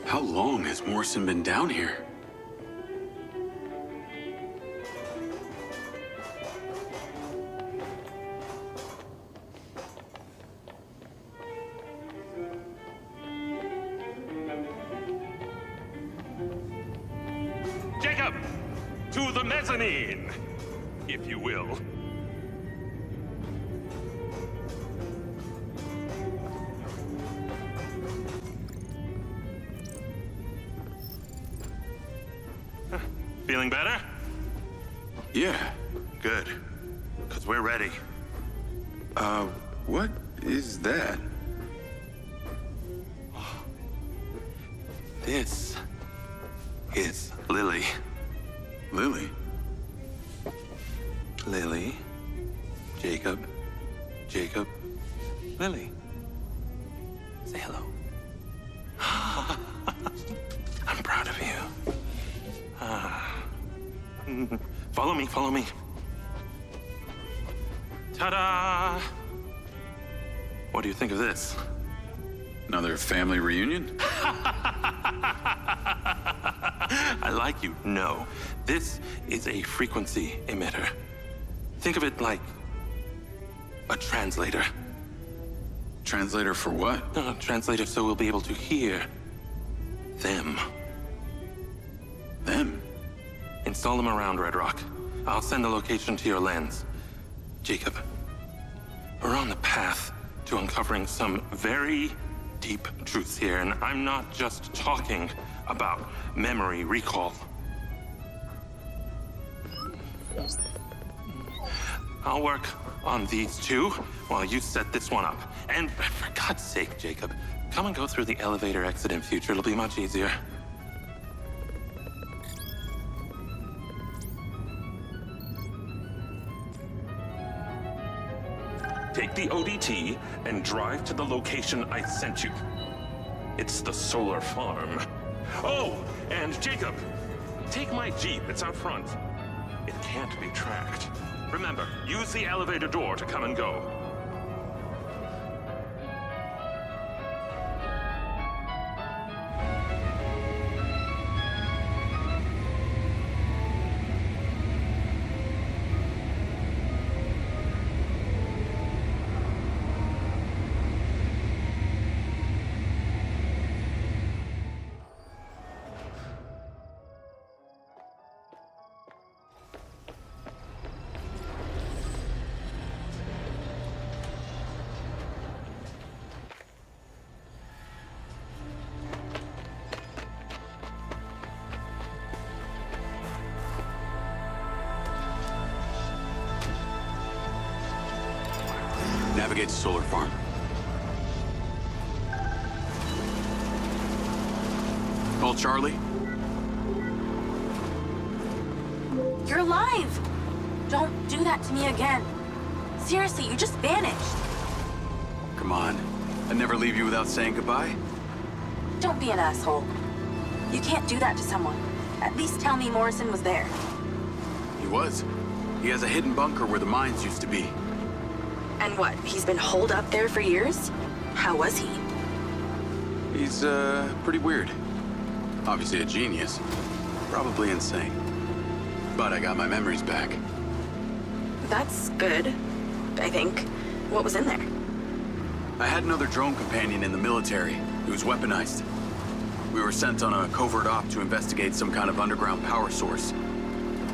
How long has Morrison been down here? Jacob, to the mezzanine, if you will. Feeling better? Yeah. Good. We're ready. What is that? This is Lily. Lily? Lily. Jacob. Jacob. Lily. Say hello. I'm proud of you. Follow me, follow me. Ta-da! What do you think of this? Another family reunion? I like you. No. This is a frequency emitter. Think of it like a translator. Translator for what? Translator so we'll be able to hear them. Them? Install them around Red Rock. I'll send a location to your lens. Jacob, we're on the path to uncovering some very deep truths here, and I'm not just talking about memory recall. I'll work on these two while you set this one up. And for God's sake, Jacob, come and go through the elevator exit in future. It'll be much easier. Take the ODT and drive to the location I sent you. It's the solar farm. Oh, and Jacob, take my Jeep. It's out front. It can't be tracked. Remember, use the elevator door to come and go. Navigate to solar farm. Call Charlie. You're alive! Don't do that to me again. Seriously, you just vanished. Come on. I'd never leave you without saying goodbye. Don't be an asshole. You can't do that to someone. At least tell me Morrison was there. He was. He has a hidden bunker where the mines used to be. And what, he's been holed up there for years? How was he? He's, pretty weird. Obviously a genius. Probably insane. But I got my memories back. That's good, I think. What was in there? I had another drone companion in the military. He was weaponized. We were sent on a covert op to investigate some kind of underground power source.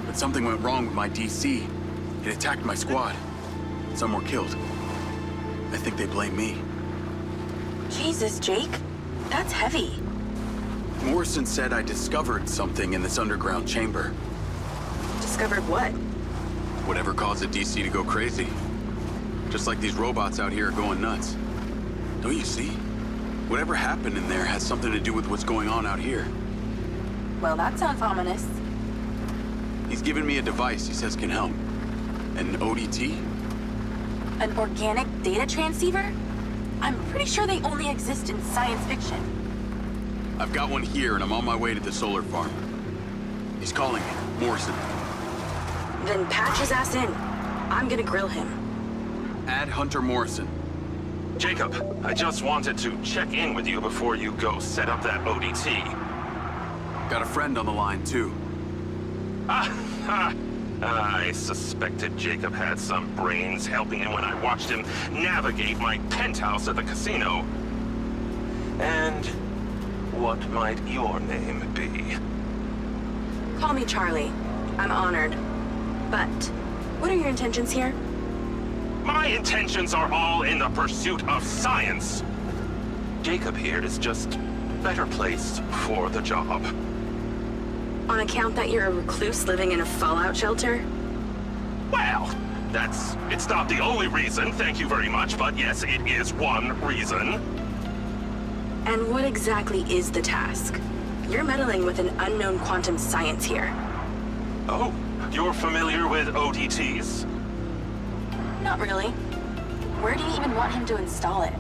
But something went wrong with my DC. It attacked my squad. Some were killed. I think they blame me. Jesus, Jake. That's heavy. Morrison said I discovered something in this underground chamber. Discovered what? Whatever caused the DC to go crazy. Just like these robots out here are going nuts. Don't you see? Whatever happened in there has something to do with what's going on out here. Well, that sounds ominous. He's given me a device he says can help. An ODT? An organic data transceiver? I'm pretty sure they only exist in science fiction. I've got one here and I'm on my way to the solar farm. He's calling me, Morrison. Then patch his ass in. I'm gonna grill him. Add Hunter Morrison. Jacob, I just wanted to check in with you before you go set up that ODT. Got a friend on the line, too. I suspected Jacob had some brains helping him when I watched him navigate my penthouse at the casino. And what might your name be? Call me Charlie. I'm honored. But what are your intentions here? My intentions are all in the pursuit of science. Jacob here is just better placed for the job. On account that you're a recluse living in a fallout shelter? Well, It's not the only reason, thank you very much, but yes, it is one reason. And what exactly is the task? You're meddling with an unknown quantum science here. Oh, you're familiar with ODTs? Not really. Where do you even want him to install it?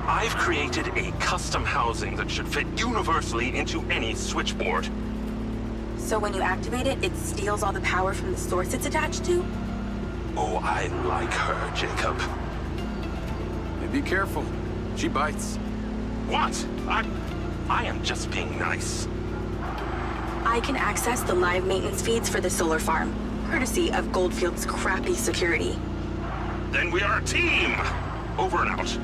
I've created a custom housing that should fit universally into any switchboard. So when you activate it, it steals all the power from the source it's attached to? Oh, I like her, Jacob. Hey, be careful. She bites. What? I am just being nice. I can access the live maintenance feeds for the solar farm, courtesy of Goldfield's crappy security. Then we are a team! Over and out.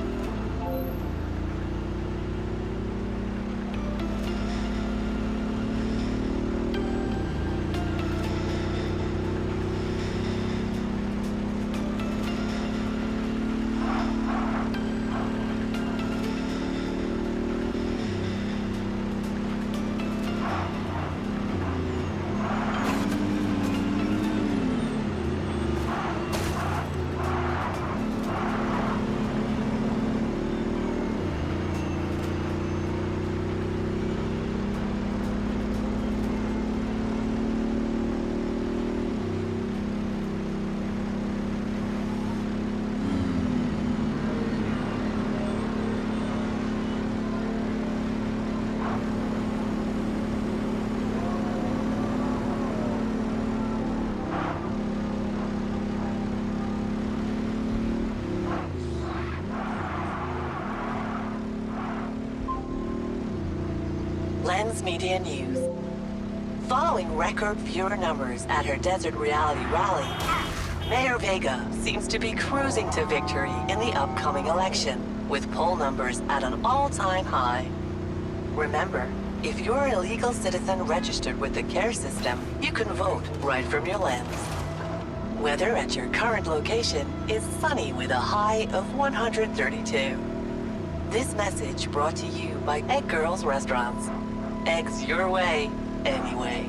Lens Media News. Following record viewer numbers at her Desert Reality rally, Mayor Vega seems to be cruising to victory in the upcoming election, with poll numbers at an all-time high. Remember, if you're a legal citizen registered with the CARE system, you can vote right from your lens. Weather at your current location is sunny with a high of 132. This message brought to you by Egg Girls Restaurants. Eggs your way, anyway.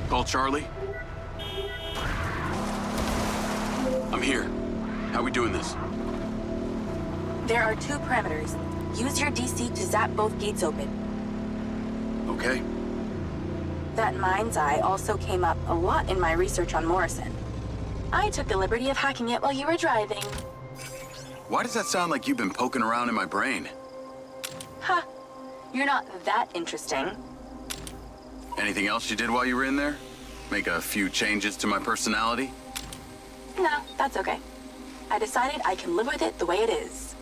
Call Charlie. I'm here. How we doing this? There are 2 parameters. Use your DC to zap both gates open. Okay. That Mindseye also came up a lot in my research on Morrison. I took the liberty of hacking it while you were driving. Why does that sound like you've been poking around in my brain? Ha! You're not that interesting. Anything else you did while you were in there? Make a few changes to my personality? No, that's okay. I decided I can live with it the way it is.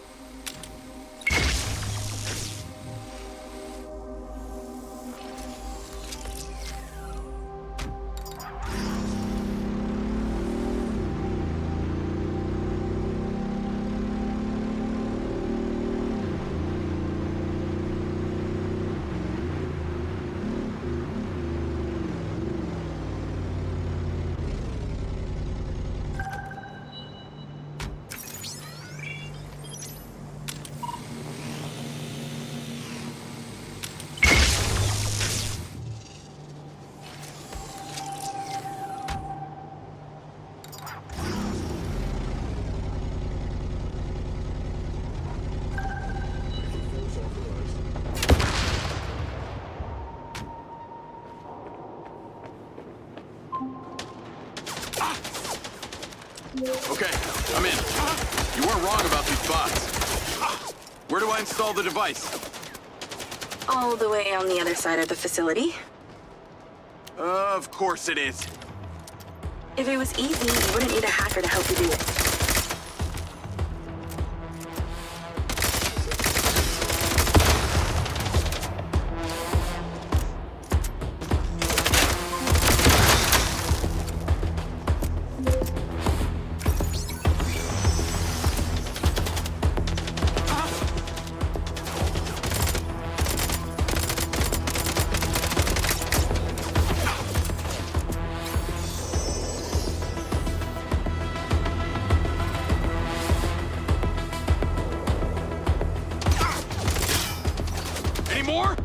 Okay, I'm in. You weren't wrong about these bots. Where do I install the device? All the way on the other side of the facility. Of course it is. If it was easy, you wouldn't need a hacker to help you do it. Any more?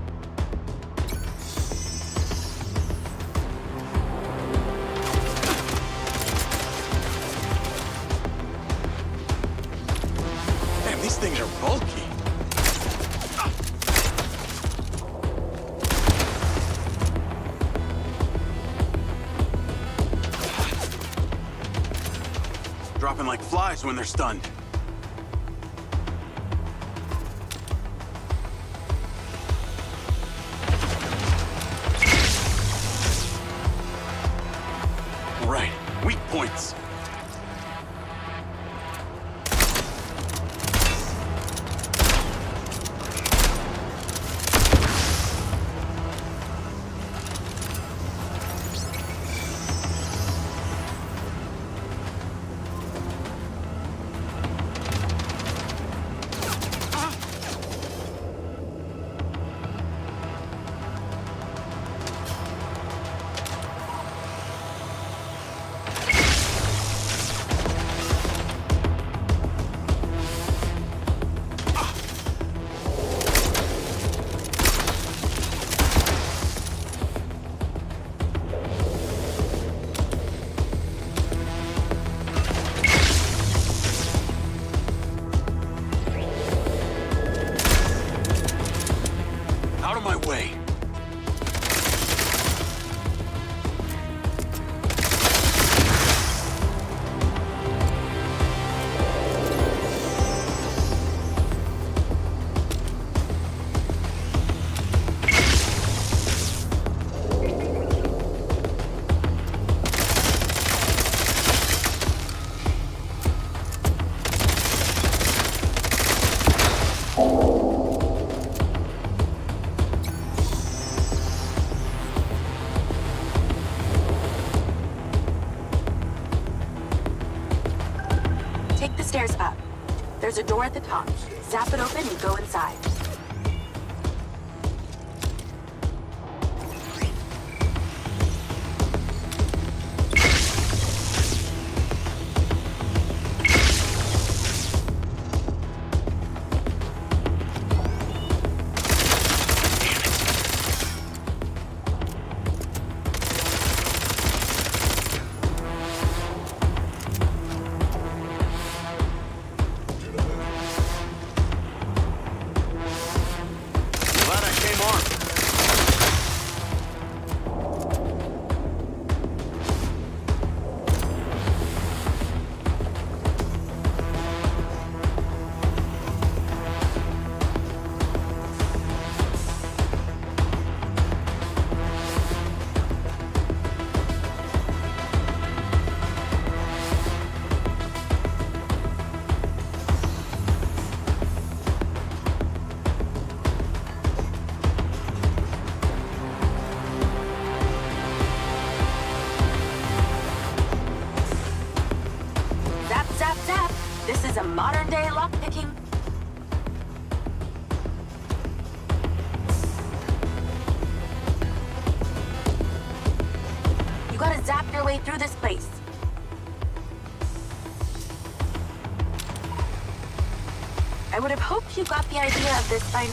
dropping like flies when they're stunned. Right, weak points. Out of my way. Take the stairs up. There's a door at the top. Zap it open and go inside. Glad I came armed. Zap, zap, zap. This is a modern day lockpicking. You gotta zap your way through this place. I would have hoped you got the idea of this by...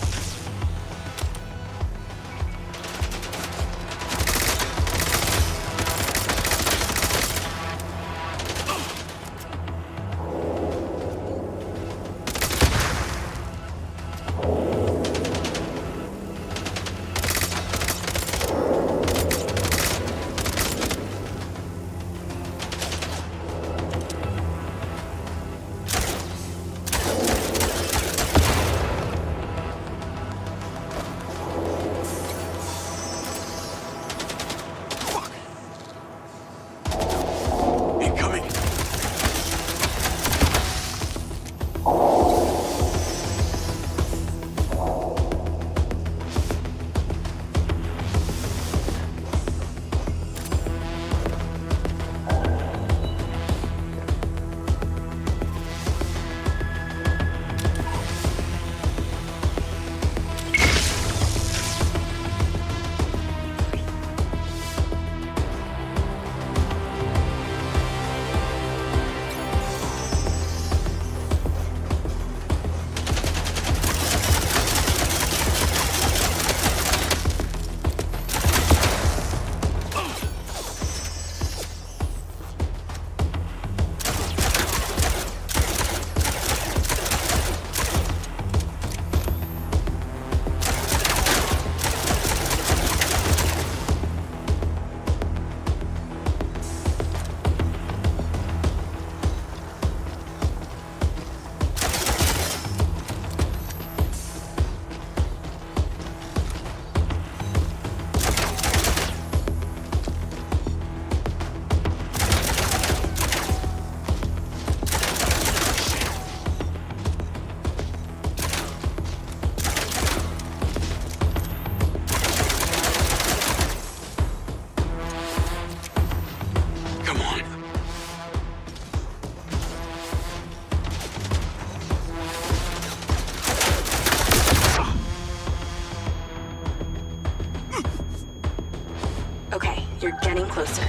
getting closer.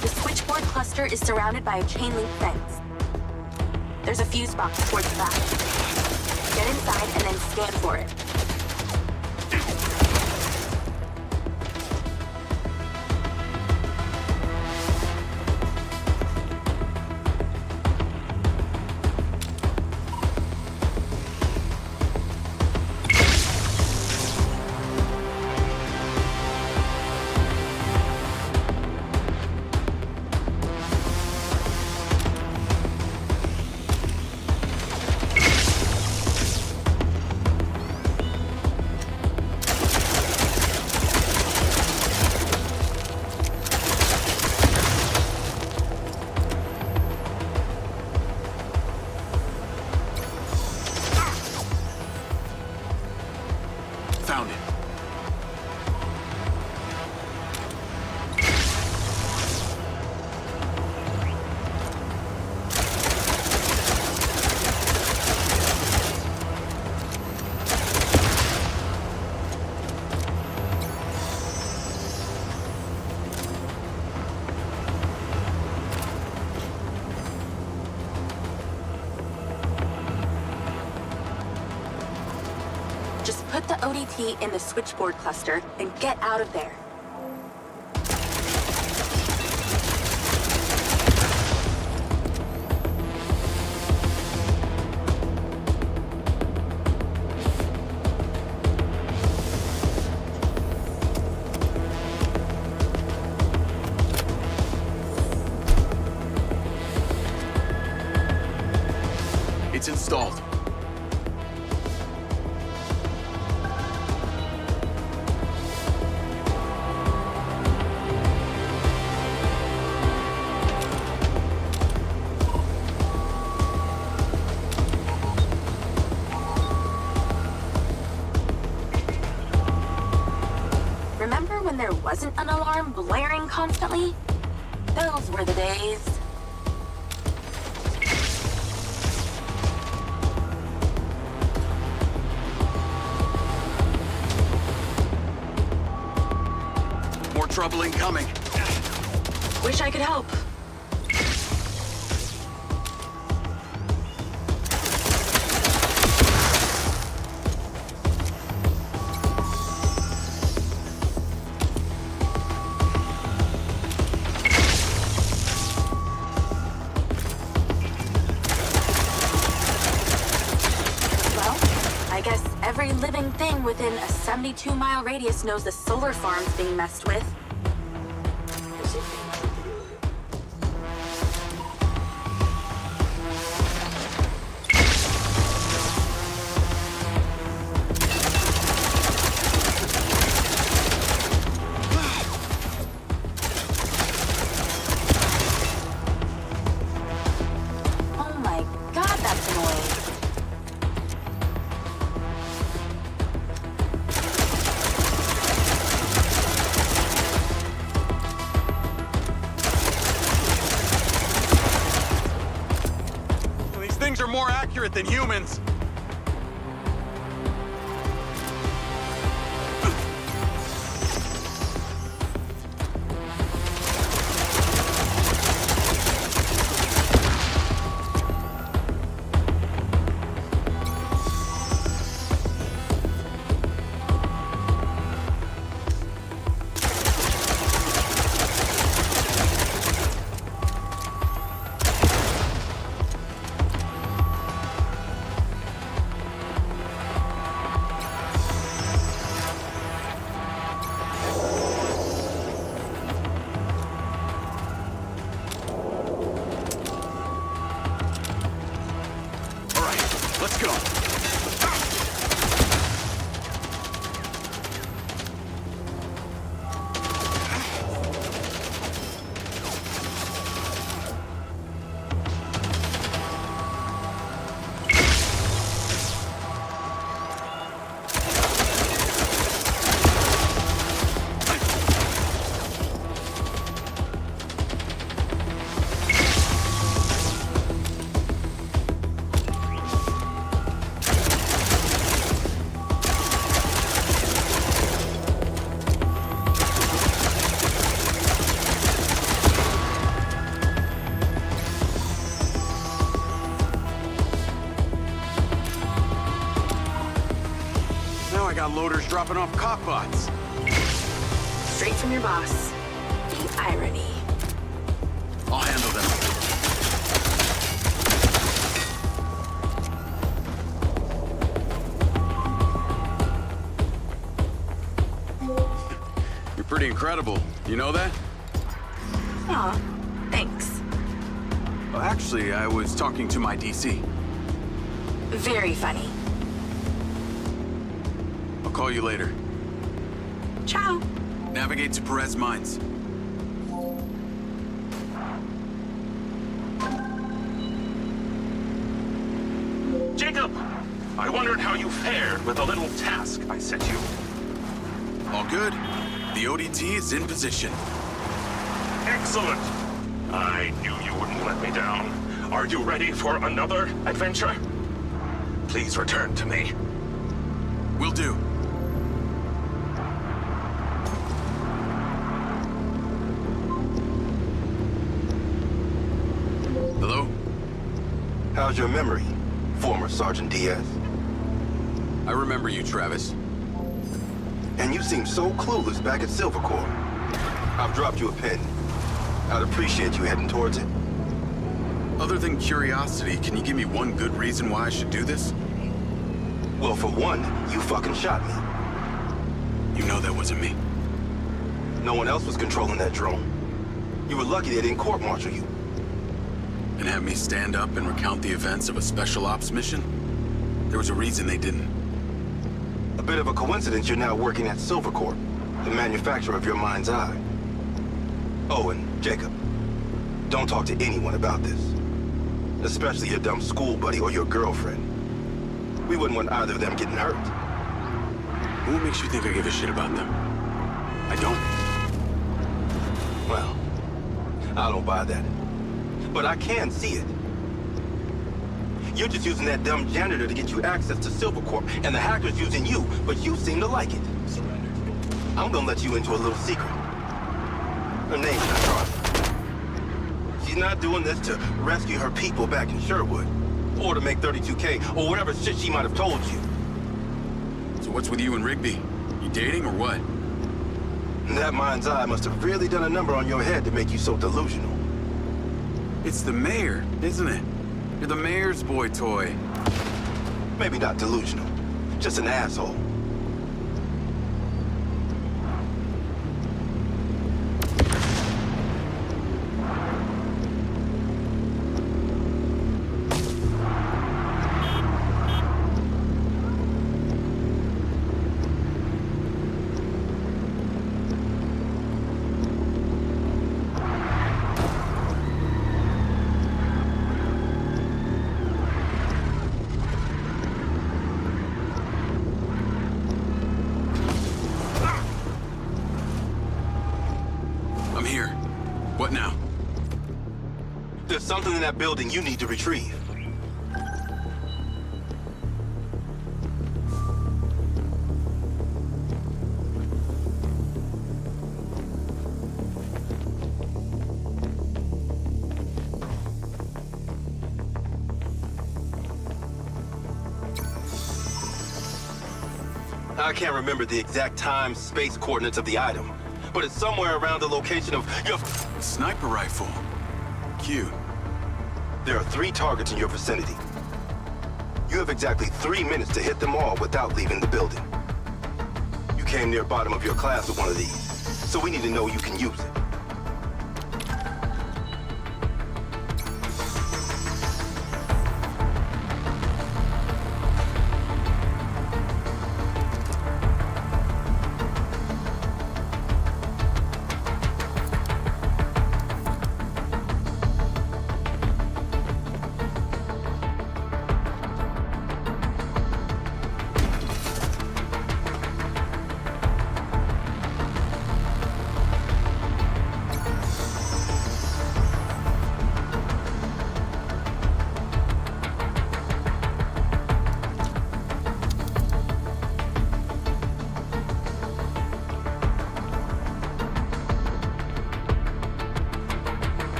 The switchboard cluster is surrounded by a chain link fence. There's a fuse box towards the back. Get inside and then scan for it. Found it. Just put the ODT in the switchboard cluster and get out of there. It's installed. Remember when there wasn't an alarm blaring constantly? Those were the days. More trouble incoming. Wish I could help. I guess every living thing within a 72-mile radius knows the solar farm's being messed with. Oh my god, that's annoying. Things are more accurate than humans. I got loaders dropping off cockbots. Straight from your boss. The irony. I'll handle them. You're pretty incredible. You know that? Aw, thanks. Well, actually, I was talking to my DC. Very funny. I'll call you later. Ciao. Navigate to Perez Mines. Jacob! I wondered how you fared with the little task I set you. All good. The ODT is in position. Excellent! I knew you wouldn't let me down. Are you ready for another adventure? Please return to me. Will do. Hello? How's your memory, former Sergeant Diaz? I remember you, Travis. And you seem so clueless back at Silver Corps. I've dropped you a pin. I'd appreciate you heading towards it. Other than curiosity, can you give me one good reason why I should do this? Well, for one, you fucking shot me. You know that wasn't me. No one else was controlling that drone. You were lucky they didn't court-martial you. And have me stand up and recount the events of a special ops mission? There was a reason they didn't. A bit of a coincidence you're now working at Silver Corp, the manufacturer of your Mindseye. Oh, and Jacob, don't talk to anyone about this. Especially your dumb school buddy or your girlfriend. We wouldn't want either of them getting hurt. What makes you think I give a shit about them? I don't. Well, I don't buy that. But I can see it. You're just using that dumb janitor to get you access to Silver Corp, and the hacker's using you, but you seem to like it. I'm gonna let you into a little secret. Her name's Charlie. She's not doing this to rescue her people back in Sherwood, or to make 32K, or whatever shit she might have told you. So what's with you and Rigby? You dating or what? That mind's eye must have really done a number on your head to make you so delusional. It's the mayor, isn't it? You're the mayor's boy toy. Maybe not delusional, just an asshole. What now? There's something in that building you need to retrieve. I can't remember the exact time, space coordinates of the item, but it's somewhere around the location of your... Sniper rifle. Cute. There are 3 targets in your vicinity. You have exactly 3 minutes to hit them all without leaving the building. You came near bottom of your class with one of these, so we need to know you can use it.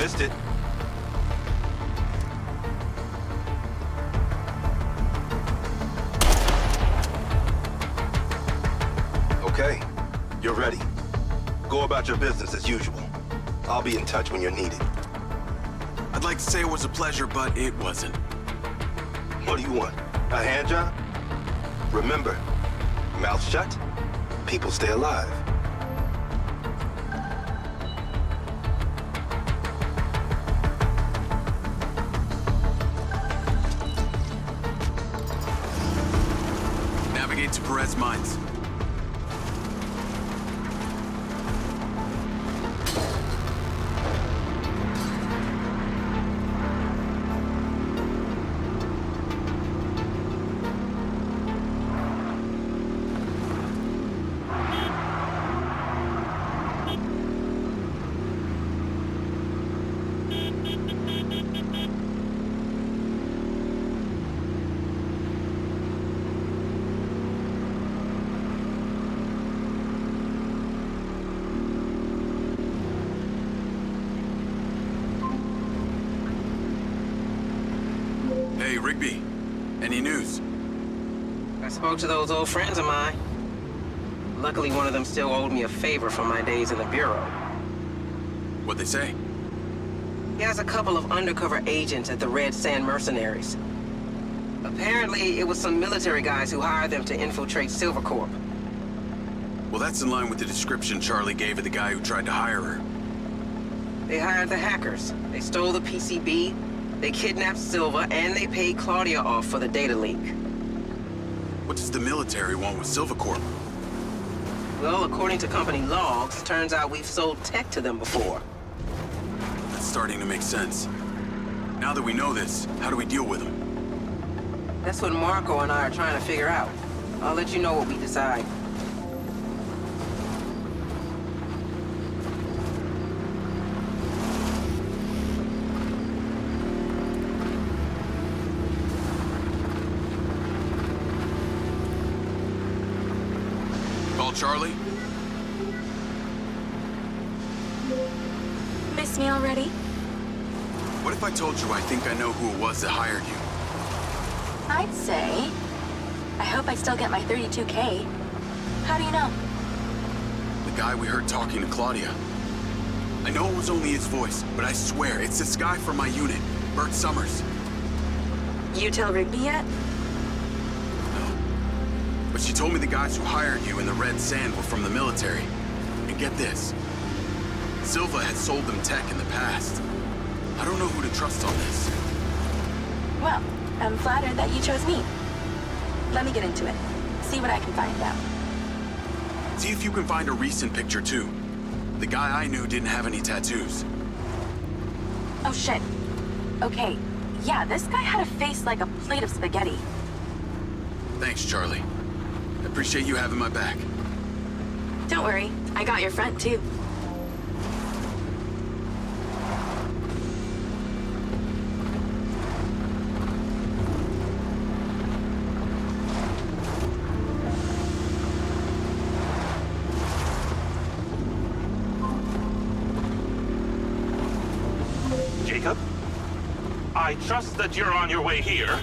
Missed it. Okay, you're ready. Go about your business as usual. I'll be in touch when you're needed. I'd like to say it was a pleasure, but it wasn't. What do you want? A hand job? Remember, mouth shut, people stay alive. Navigate to Perez Mines. Hey, Rigby. Any news? I spoke to those old friends of mine. Luckily, one of them still owed me a favor from my days in the Bureau. What'd they say? He has a couple of undercover agents at the Red Sand Mercenaries. Apparently, it was some military guys who hired them to infiltrate Silvercorp. Well, that's in line with the description Charlie gave of the guy who tried to hire her. They hired the hackers. They stole the PCB, they kidnapped Silva, and they paid Claudia off for the data leak. What does the military want with Silvercorp? Well, according to company logs, turns out we've sold tech to them before. That's starting to make sense. Now that we know this, how do we deal with them? That's what Marco and I are trying to figure out. I'll let you know what we decide. Call Charlie? Miss me already? What if I told you I think I know who it was that hired you? I'd say... I hope I still get my 32K. How do you know? The guy we heard talking to Claudia. I know it was only his voice, but I swear it's this guy from my unit, Bert Summers. You tell Rigby yet? No. But she told me the guys who hired you in the Red Sand were from the military. And get this. Silva had sold them tech in the past. I don't know who to trust on this. Well, I'm flattered that you chose me. Let me get into it. See what I can find out. See if you can find a recent picture, too. The guy I knew didn't have any tattoos. Oh, shit. Okay, yeah, this guy had a face like a plate of spaghetti. Thanks, Charlie. I appreciate you having my back. Don't worry, I got your front, too. Jacob, I trust that you're on your way here.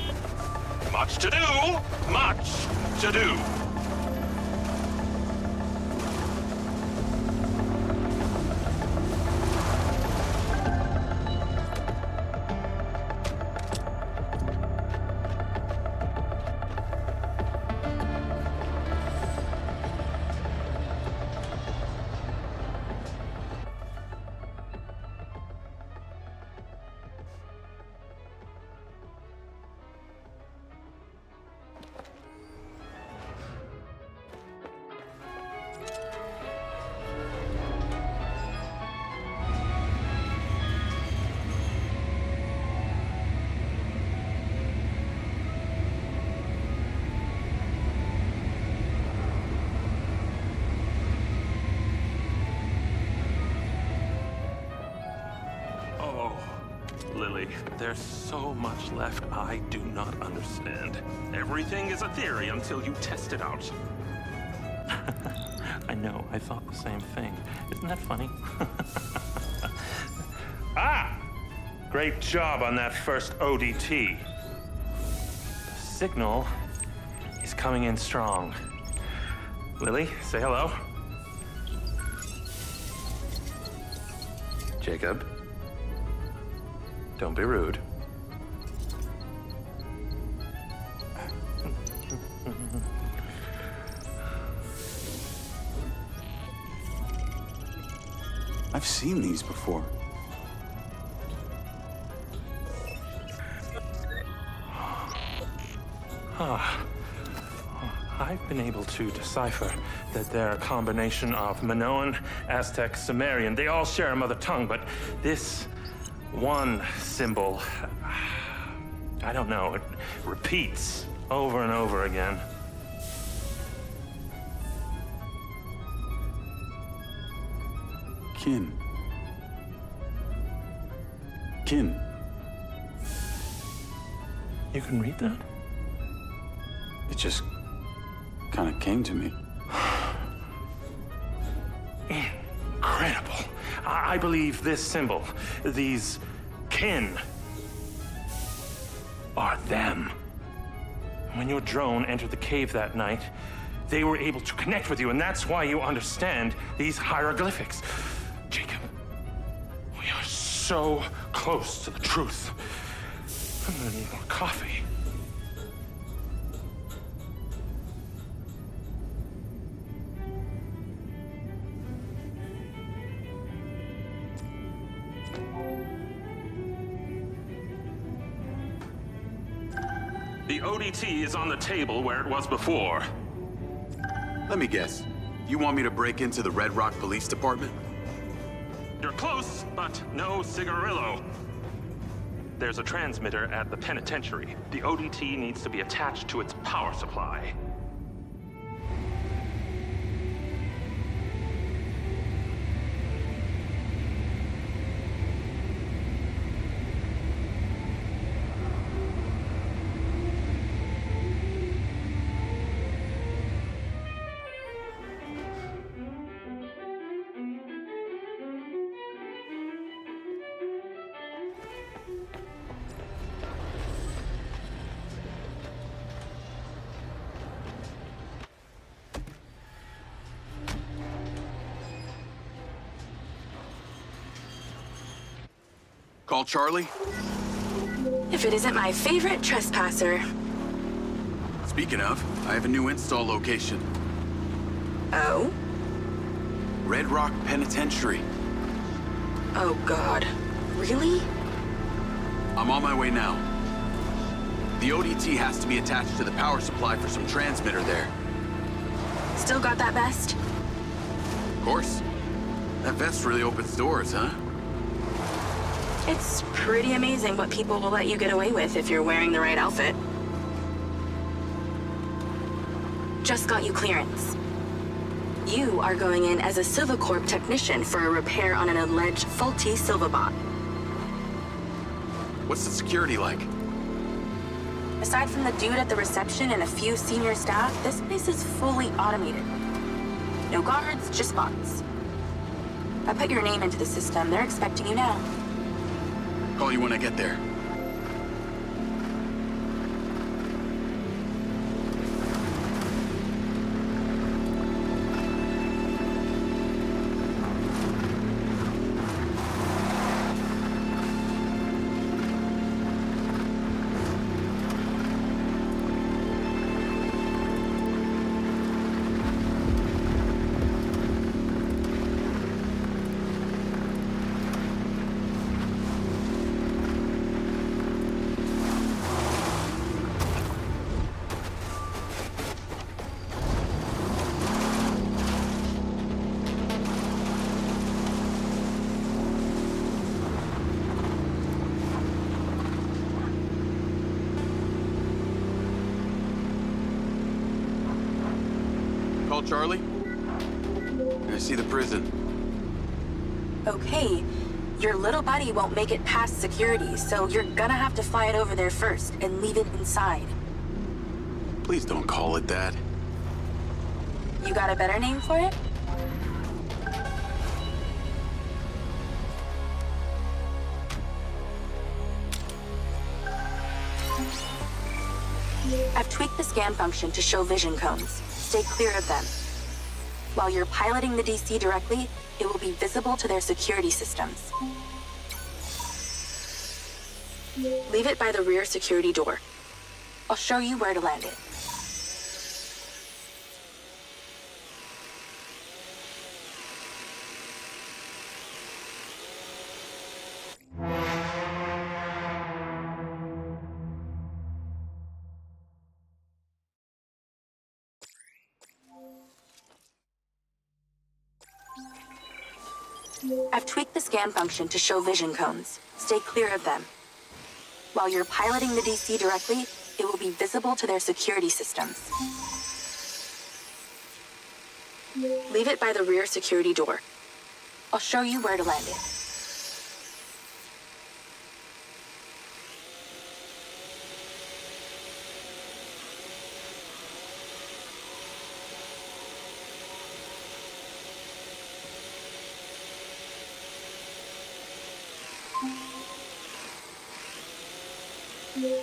Much to do, much to do. Lily, there's so much left I do not understand. Everything is a theory until you test it out. I know, I thought the same thing. Isn't that funny? Ah! Great job on that first ODT. The signal is coming in strong. Lily, say hello. Jacob, don't be rude. I've seen these before. I've been able to decipher that they're a combination of Minoan, Aztec, Sumerian. They all share a mother tongue, but this one symbol, I don't know, it repeats over and over again. Kin. Kin. You can read that? It just kind of came to me. Incredible. I believe this symbol, these kin, are them. When your drone entered the cave that night, they were able to connect with you, and that's why you understand these hieroglyphics. Jacob, we are so close to the truth. I'm gonna need more coffee. The ODT is on the table where it was before. Let me guess. You want me to break into the Red Rock Police Department? You're close, but no cigarillo. There's a transmitter at the penitentiary. The ODT needs to be attached to its power supply. Call Charlie? If it isn't my favorite trespasser. Speaking of, I have a new install location. Oh? Red Rock Penitentiary. Oh, God. Really? I'm on my way now. The ODT has to be attached to the power supply for some transmitter there. Still got that vest? Of course. That vest really opens doors, huh? It's pretty amazing what people will let you get away with if you're wearing the right outfit. Just got you clearance. You are going in as a Silvacorp technician for a repair on an alleged faulty Silvabot. What's the security like? Aside from the dude at the reception and a few senior staff, this place is fully automated. No guards, just bots. I put your name into the system. They're expecting you now. Call you when I get there. Call Charlie? I see the prison. Okay, your little buddy won't make it past security, so you're gonna have to fly it over there first and leave it inside. Please don't call it that. You got a better name for it? I've tweaked the scan function to show vision cones. Stay clear of them. While you're piloting the DC directly, it will be visible to their security systems. Leave it by the rear security door. I'll show you where to land it. I've tweaked the scan function to show vision cones. Stay clear of them. While you're piloting the DC directly, it will be visible to their security systems. Leave it by the rear security door. I'll show you where to land it.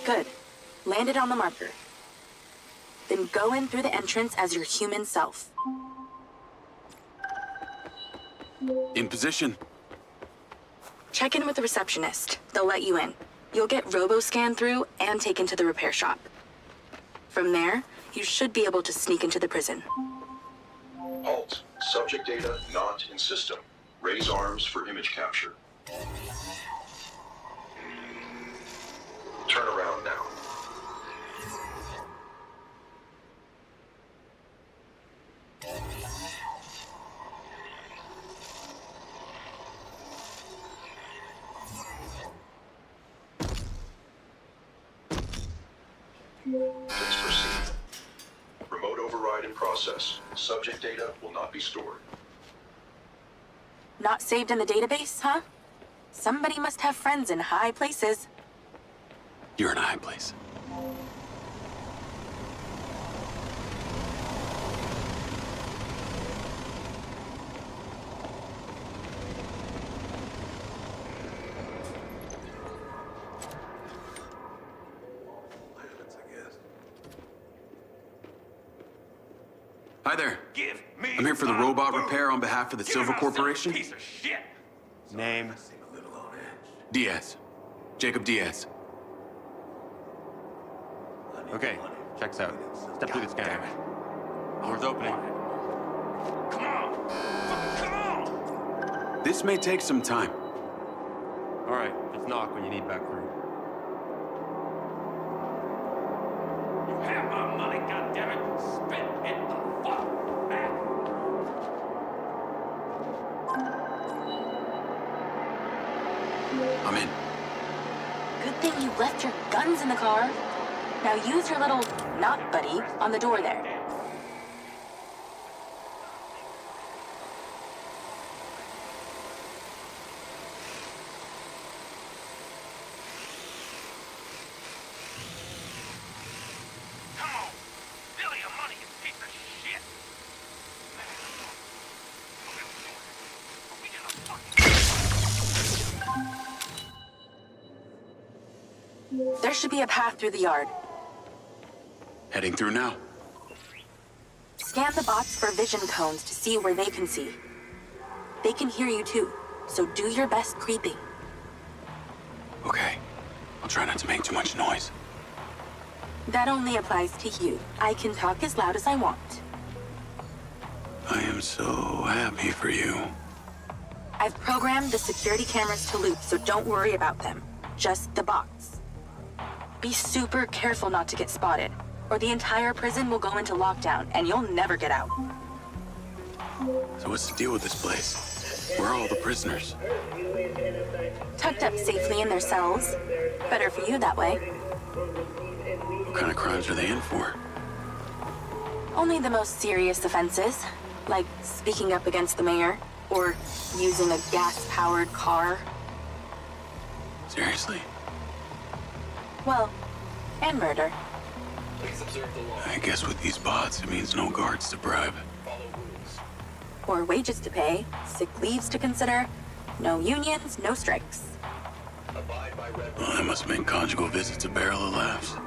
Good. Land it on the marker. Then go in through the entrance as your human self. In position. Check in with the receptionist. They'll let you in. You'll get robo-scanned through and taken to the repair shop. From there, you should be able to sneak into the prison. Halt. Subject data not in system. Raise arms for image capture. Turn around now. Please proceed. Remote override in process. Subject data will not be stored. Not saved in the database, huh? Somebody must have friends in high places. You're in a high place. Hi there. I'm here for the robot repair on behalf of the Silver Corporation. Piece of shit. Name? Diaz. Jacob Diaz. Okay, checks out. Step through the scanner. Door's opening. Come on! Come on! This may take some time. All right, just knock when you need back room. You have my money, goddammit! Spit it the fuck back! I'm in. Good thing you left your guns in the car. Now use your little knot buddy on the door there. Come on! Billy, your money, you piece of shit! There should be a path through the yard. Heading through now. Scan the bots for vision cones to see where they can see. They can hear you too, so do your best creeping. Okay. I'll try not to make too much noise. That only applies to you. I can talk as loud as I want. I am so happy for you. I've programmed the security cameras to loop, so don't worry about them. Just the bots. Be super careful not to get spotted, or the entire prison will go into lockdown and you'll never get out. So what's the deal with this place? Where are all the prisoners? Tucked up safely in their cells. Better for you that way. What kind of crimes are they in for? Only the most serious offenses, like speaking up against the mayor, or using a gas-powered car. Seriously? Well, and murder. I guess with these bots, it means no guards to bribe. Or wages to pay, sick leaves to consider, no unions, no strikes. Well, that must make conjugal visits a barrel of laughs.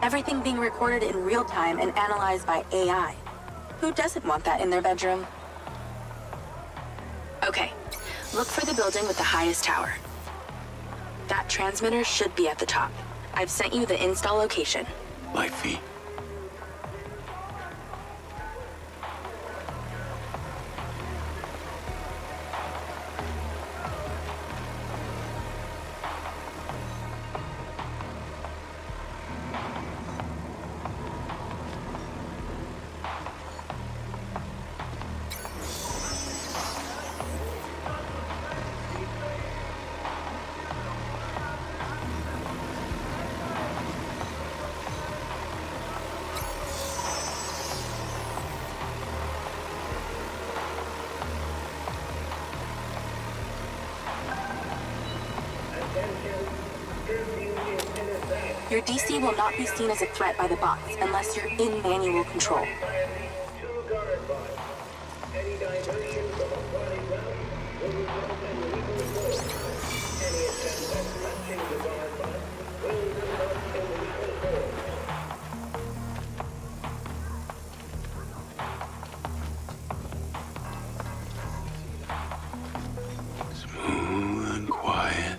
Everything being recorded in real time and analyzed by AI. Who doesn't want that in their bedroom? Okay, look for the building with the highest tower. That transmitter should be at the top. I've sent you the install location. Light feet. Your DC will not be seen as a threat by the bots unless you're in manual control. Smooth and quiet.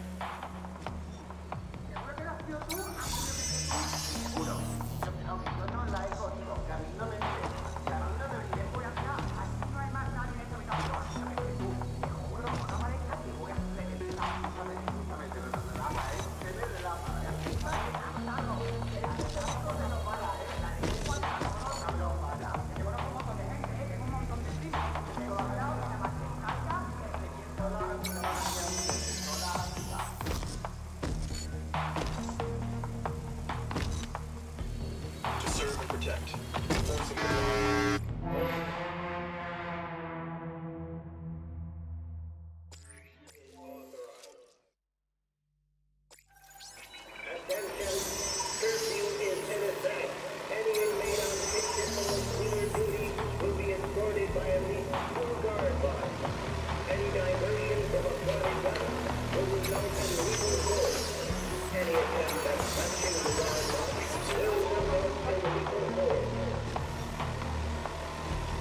To serve and protect.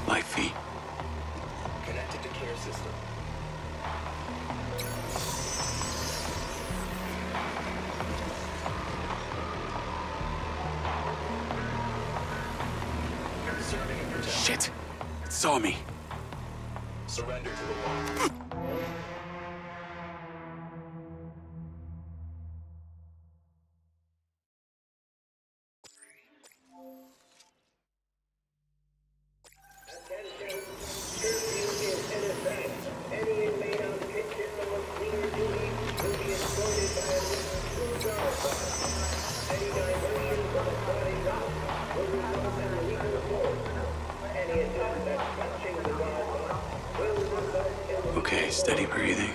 Light feet. Connected to care system. Serving and protect. Shit! It saw me. Surrender to the law. Okay, steady breathing.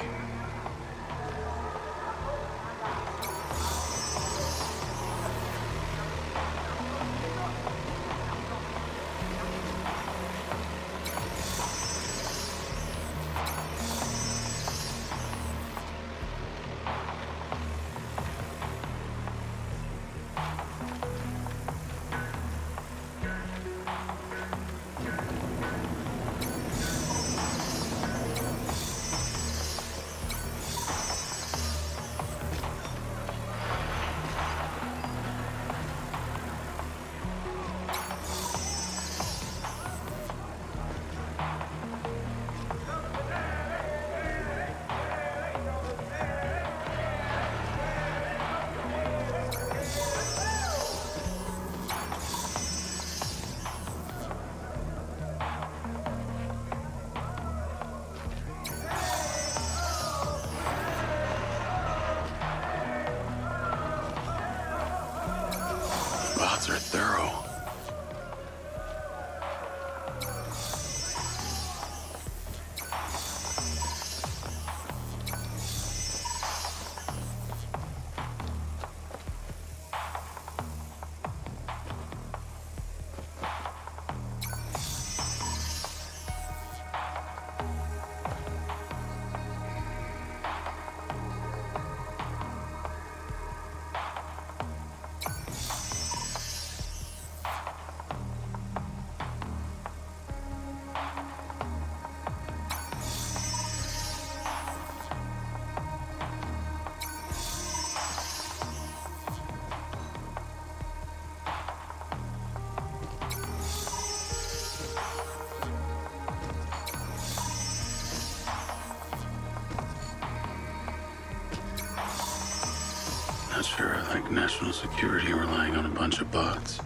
national security relying on a bunch of bots.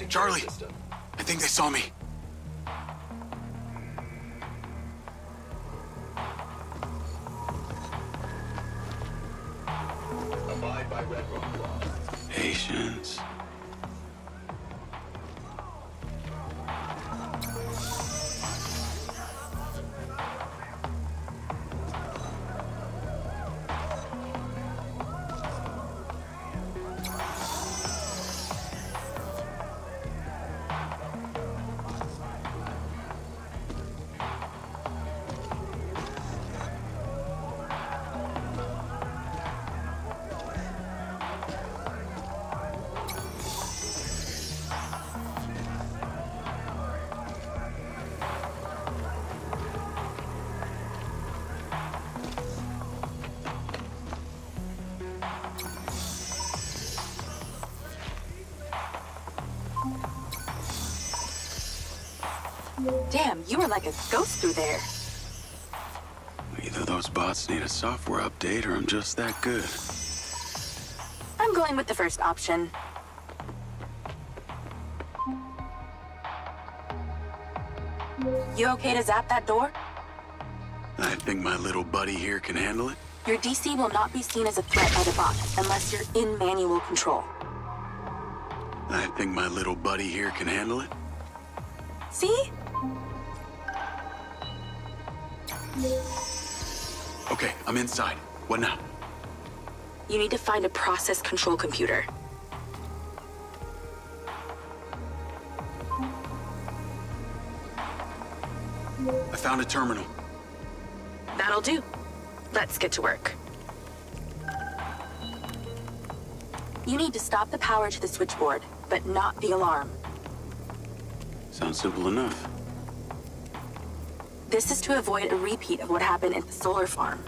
Charlie, I think they saw me. Abide by Red Rock law. Patience. Damn, you were like a ghost through there. Either those bots need a software update or I'm just that good. I'm going with the first option. You okay to zap that door? I think my little buddy here can handle it. Your DC will not be seen as a threat by the bot unless you're in manual control. I think my little buddy here can handle it. See? Okay, I'm inside. What now? You need to find a process control computer. I found a terminal. That'll do. Let's get to work. You need to stop the power to the switchboard, but not the alarm. Sounds simple enough. This is to avoid a repeat of what happened at the solar farm.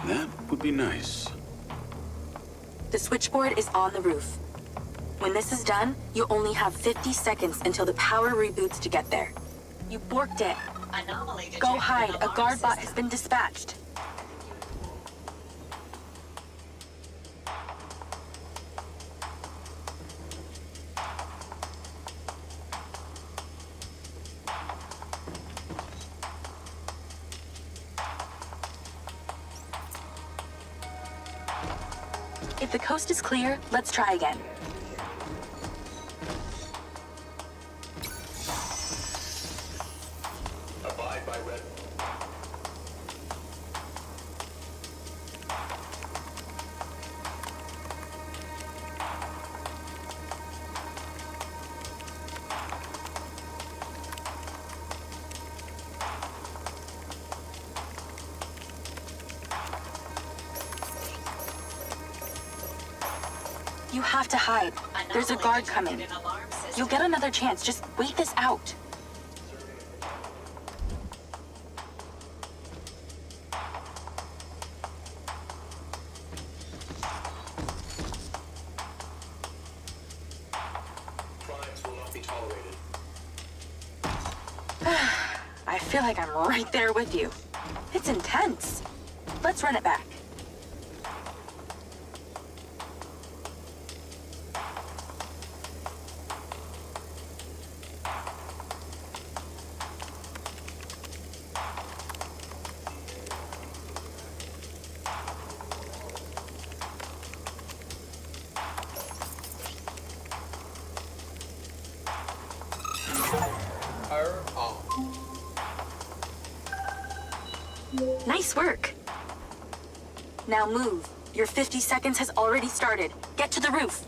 That would be nice. The switchboard is on the roof. When this is done, you only have 50 seconds until the power reboots to get there. You borked it. Go hide. A guard bot has been dispatched. If the coast is clear, let's try again. Abide by Red. You have to hide. There's a guard coming. You'll get another chance. Just wait this out. Crimes will not be tolerated. I feel like I'm right there with you. It's intense. Let's run it back. Nice work. Now move. Your 50 seconds has already started. Get to the roof.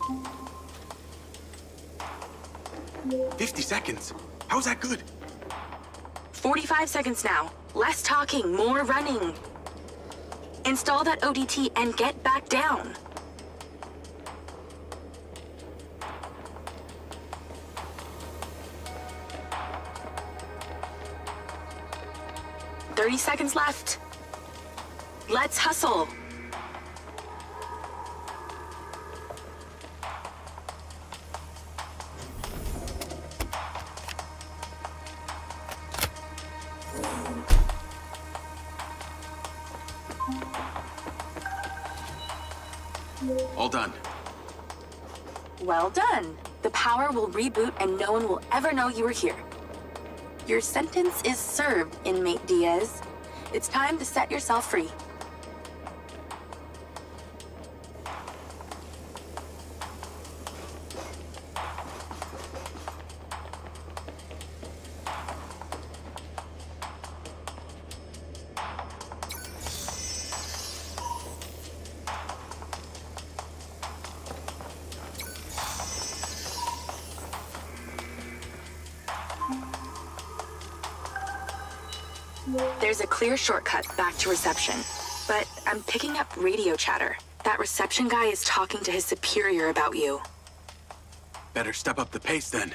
50 seconds? How's that good? 45 seconds now. Less talking, more running. Install that ODT and get back down. 30 seconds left. Let's hustle. All done. Well done. The power will reboot and no one will ever know you were here. Your sentence is served, inmate Diaz. It's time to set yourself free. There's a clear shortcut back to reception, but I'm picking up radio chatter. That reception guy is talking to his superior about you. Better step up the pace then.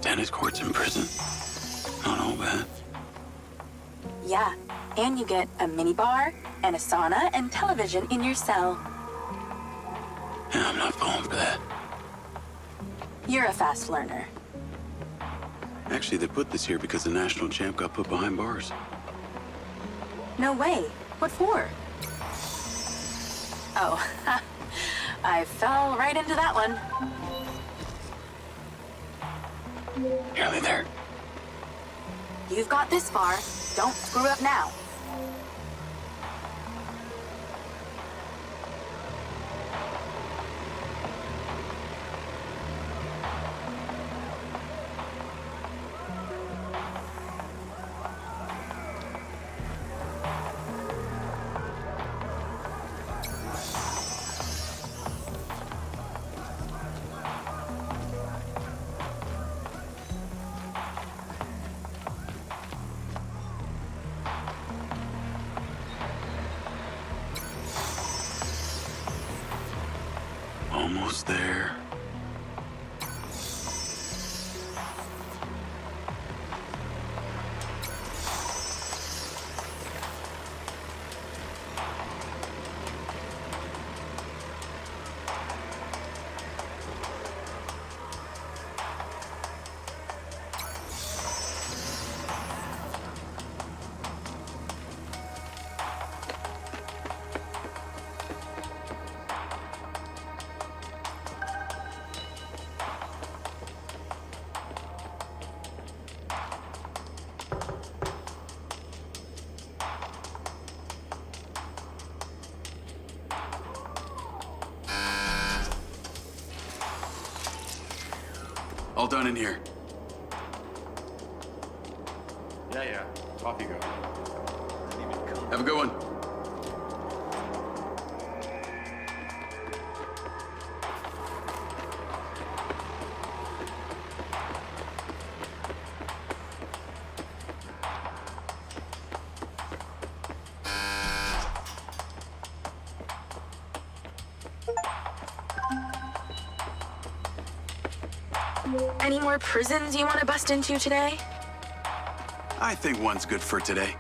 Tennis courts in prison. Not all bad. Yeah, and you get a minibar and a sauna and television in your cell. Yeah, I'm not falling for that. You're a fast learner. Actually, they put this here because the national champ got put behind bars. No way. What for? Oh, I fell right into that one. Nearly there. You've got this far. Don't screw up now. Almost there. All done in here. Yeah. Off you go. Have a good one. Any more prisons you want to bust into today? I think one's good for today.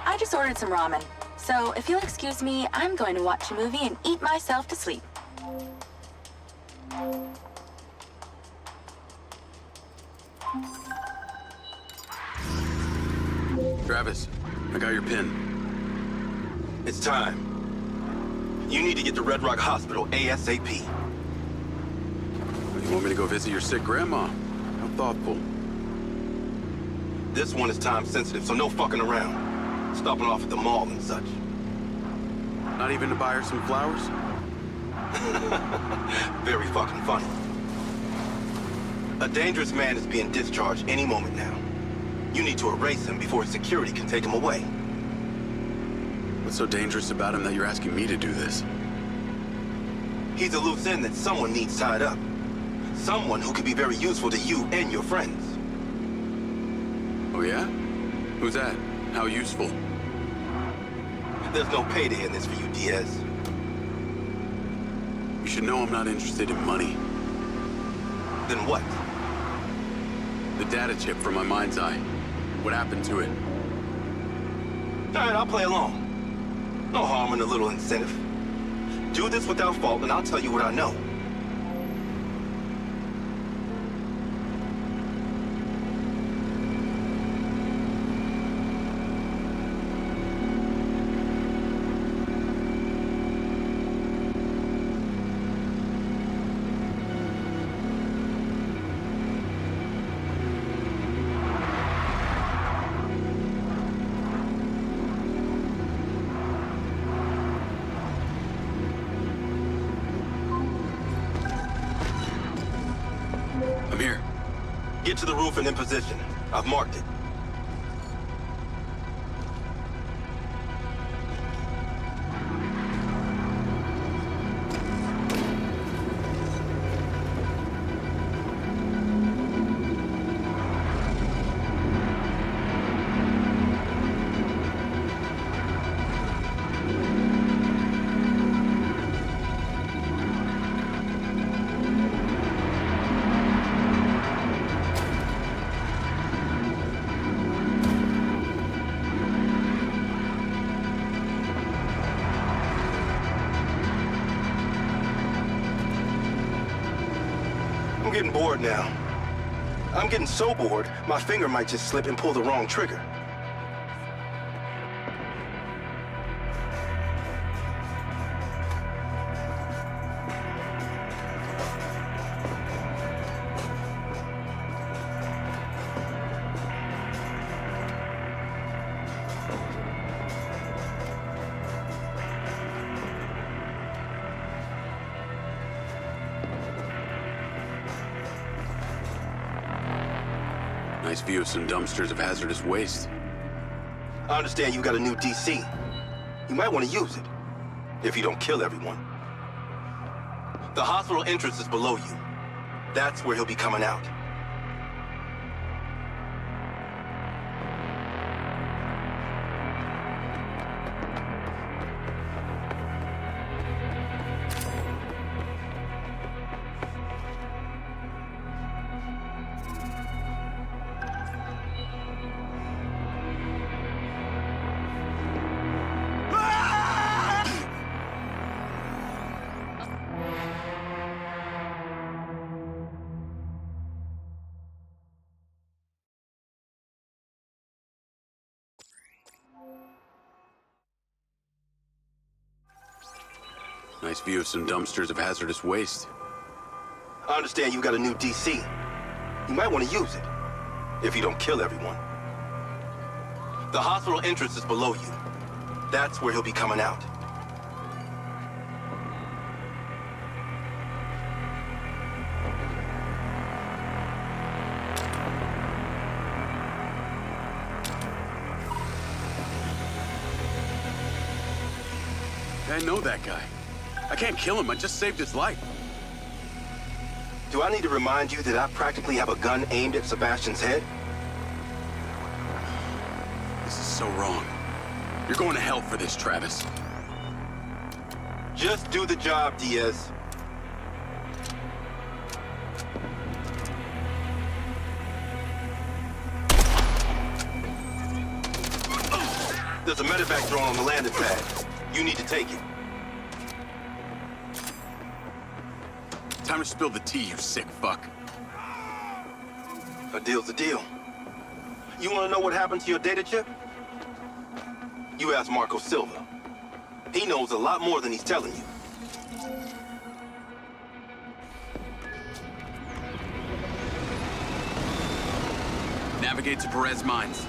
I just ordered some ramen. So if you'll excuse me, I'm going to watch a movie and eat myself to sleep. Travis. I got your pin. It's time. You need to get to Red Rock Hospital ASAP. You want me to go visit your sick grandma? How thoughtful. This one is time sensitive, so no fucking around. Stopping off at the mall and such. Not even to buy her some flowers? Very fucking funny. A dangerous man is being discharged any moment now. You need to erase him before security can take him away. What's so dangerous about him that you're asking me to do this? He's a loose end that someone needs tied up. Someone who could be very useful to you and your friends. Oh yeah? Who's that? How useful? There's no payday in this for you, Diaz. You should know I'm not interested in money. Then what? The data chip from my Mindseye. What happened to it? All right, I'll play along. No harm in a little incentive. Do this without fault, and I'll tell you what I know. I'm here. Get to the roof and in position. I've marked it. I'm getting bored now. I'm getting so bored, my finger might just slip and pull the wrong trigger. Nice view of some dumpsters of hazardous waste. I understand you got a new DC. You might want to use it, if you don't kill everyone. The hospital entrance is below you. That's where he'll be coming out. Nice view of some dumpsters of hazardous waste. I understand you got a new DC. You might want to use it, if you don't kill everyone. The hospital entrance is below you. That's where he'll be coming out. I know that guy. I can't kill him, I just saved his life. Do I need to remind you that I practically have a gun aimed at Sebastian's head? This is so wrong. You're going to hell for this, Travis. Just do the job, Diaz. There's a medevac drone on the landing pad. You need to take it. Time to spill the tea, you sick fuck. A deal's a deal. You want to know what happened to your data chip? You ask Marco Silva. He knows a lot more than he's telling you. Navigate to Perez Mines.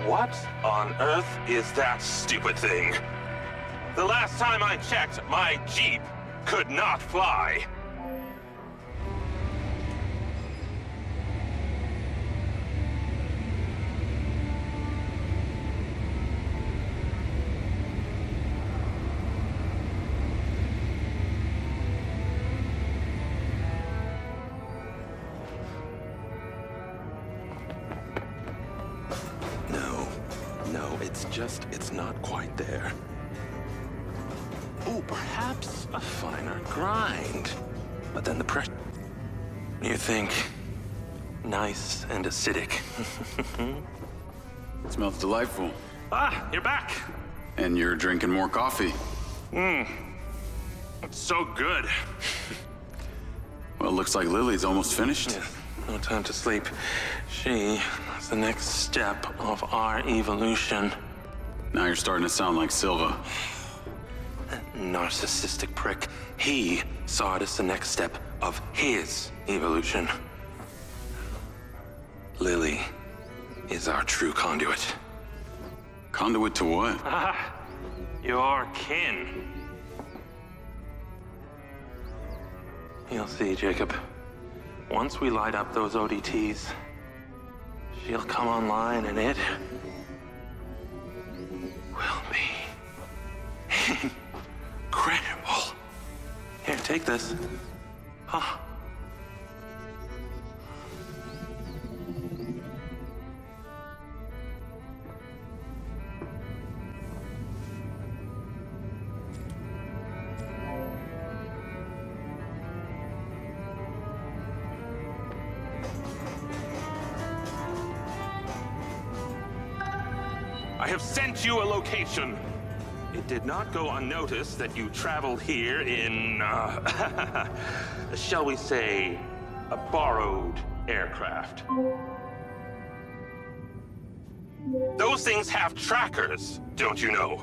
What on earth is that stupid thing? The last time I checked, my Jeep could not fly. It's not quite there. Oh, perhaps a finer grind. But then the pressure. You think nice and acidic. It smells delightful. Ah, you're back. And you're drinking more coffee. It's so good. Well, it looks like Lily's almost finished. Yeah, no time to sleep. She is the next step of our evolution. Now you're starting to sound like Silva. That narcissistic prick. He saw it as the next step of his evolution. Lily is our true conduit. Conduit to what? Ah, your kin. You'll see, Jacob. Once we light up those ODTs, she'll come online and it will be incredible. Here, take this. Huh? I have sent you a location. It did not go unnoticed that you traveled here in, shall we say, a borrowed aircraft. Those things have trackers, don't you know?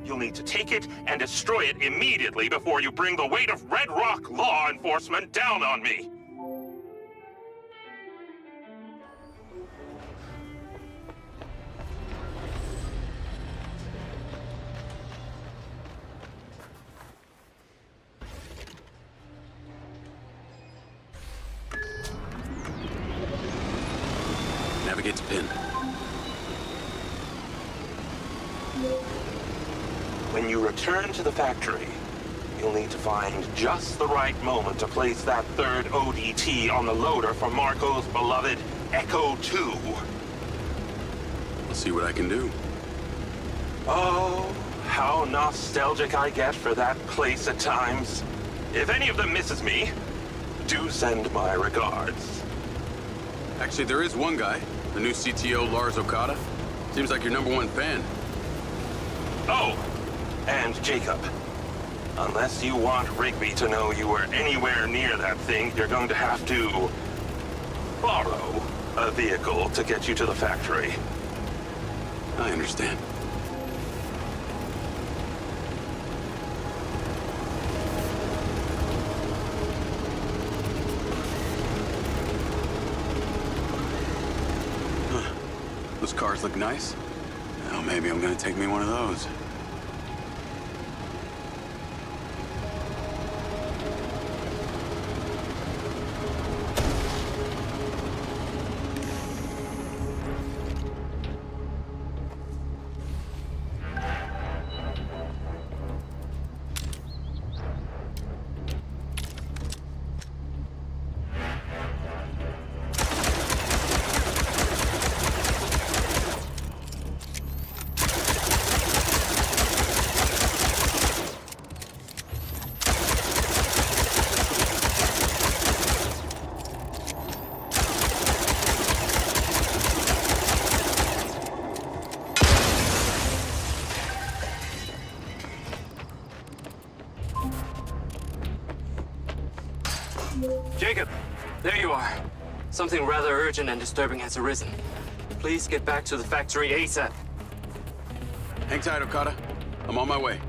You'll need to take it and destroy it immediately before you bring the weight of Red Rock law enforcement down on me. Navigate to pin. When you return to the factory, you'll need to find just the right moment to place that third ODT on the loader for Marco's beloved Echo 2. I'll see what I can do. Oh, how nostalgic I get for that place at times. If any of them misses me, do send my regards. Actually, there is one guy, the new CTO, Lars Okada. Seems like your #1 fan. Oh, and Jacob. Unless you want Rigby to know you were anywhere near that thing, you're going to have to borrow a vehicle to get you to the factory. I understand. Those cars look nice. Well, maybe I'm gonna take me one of those. Jacob, there you are. Something rather urgent and disturbing has arisen. Please get back to the factory ASAP. Hang tight, Okada. I'm on my way.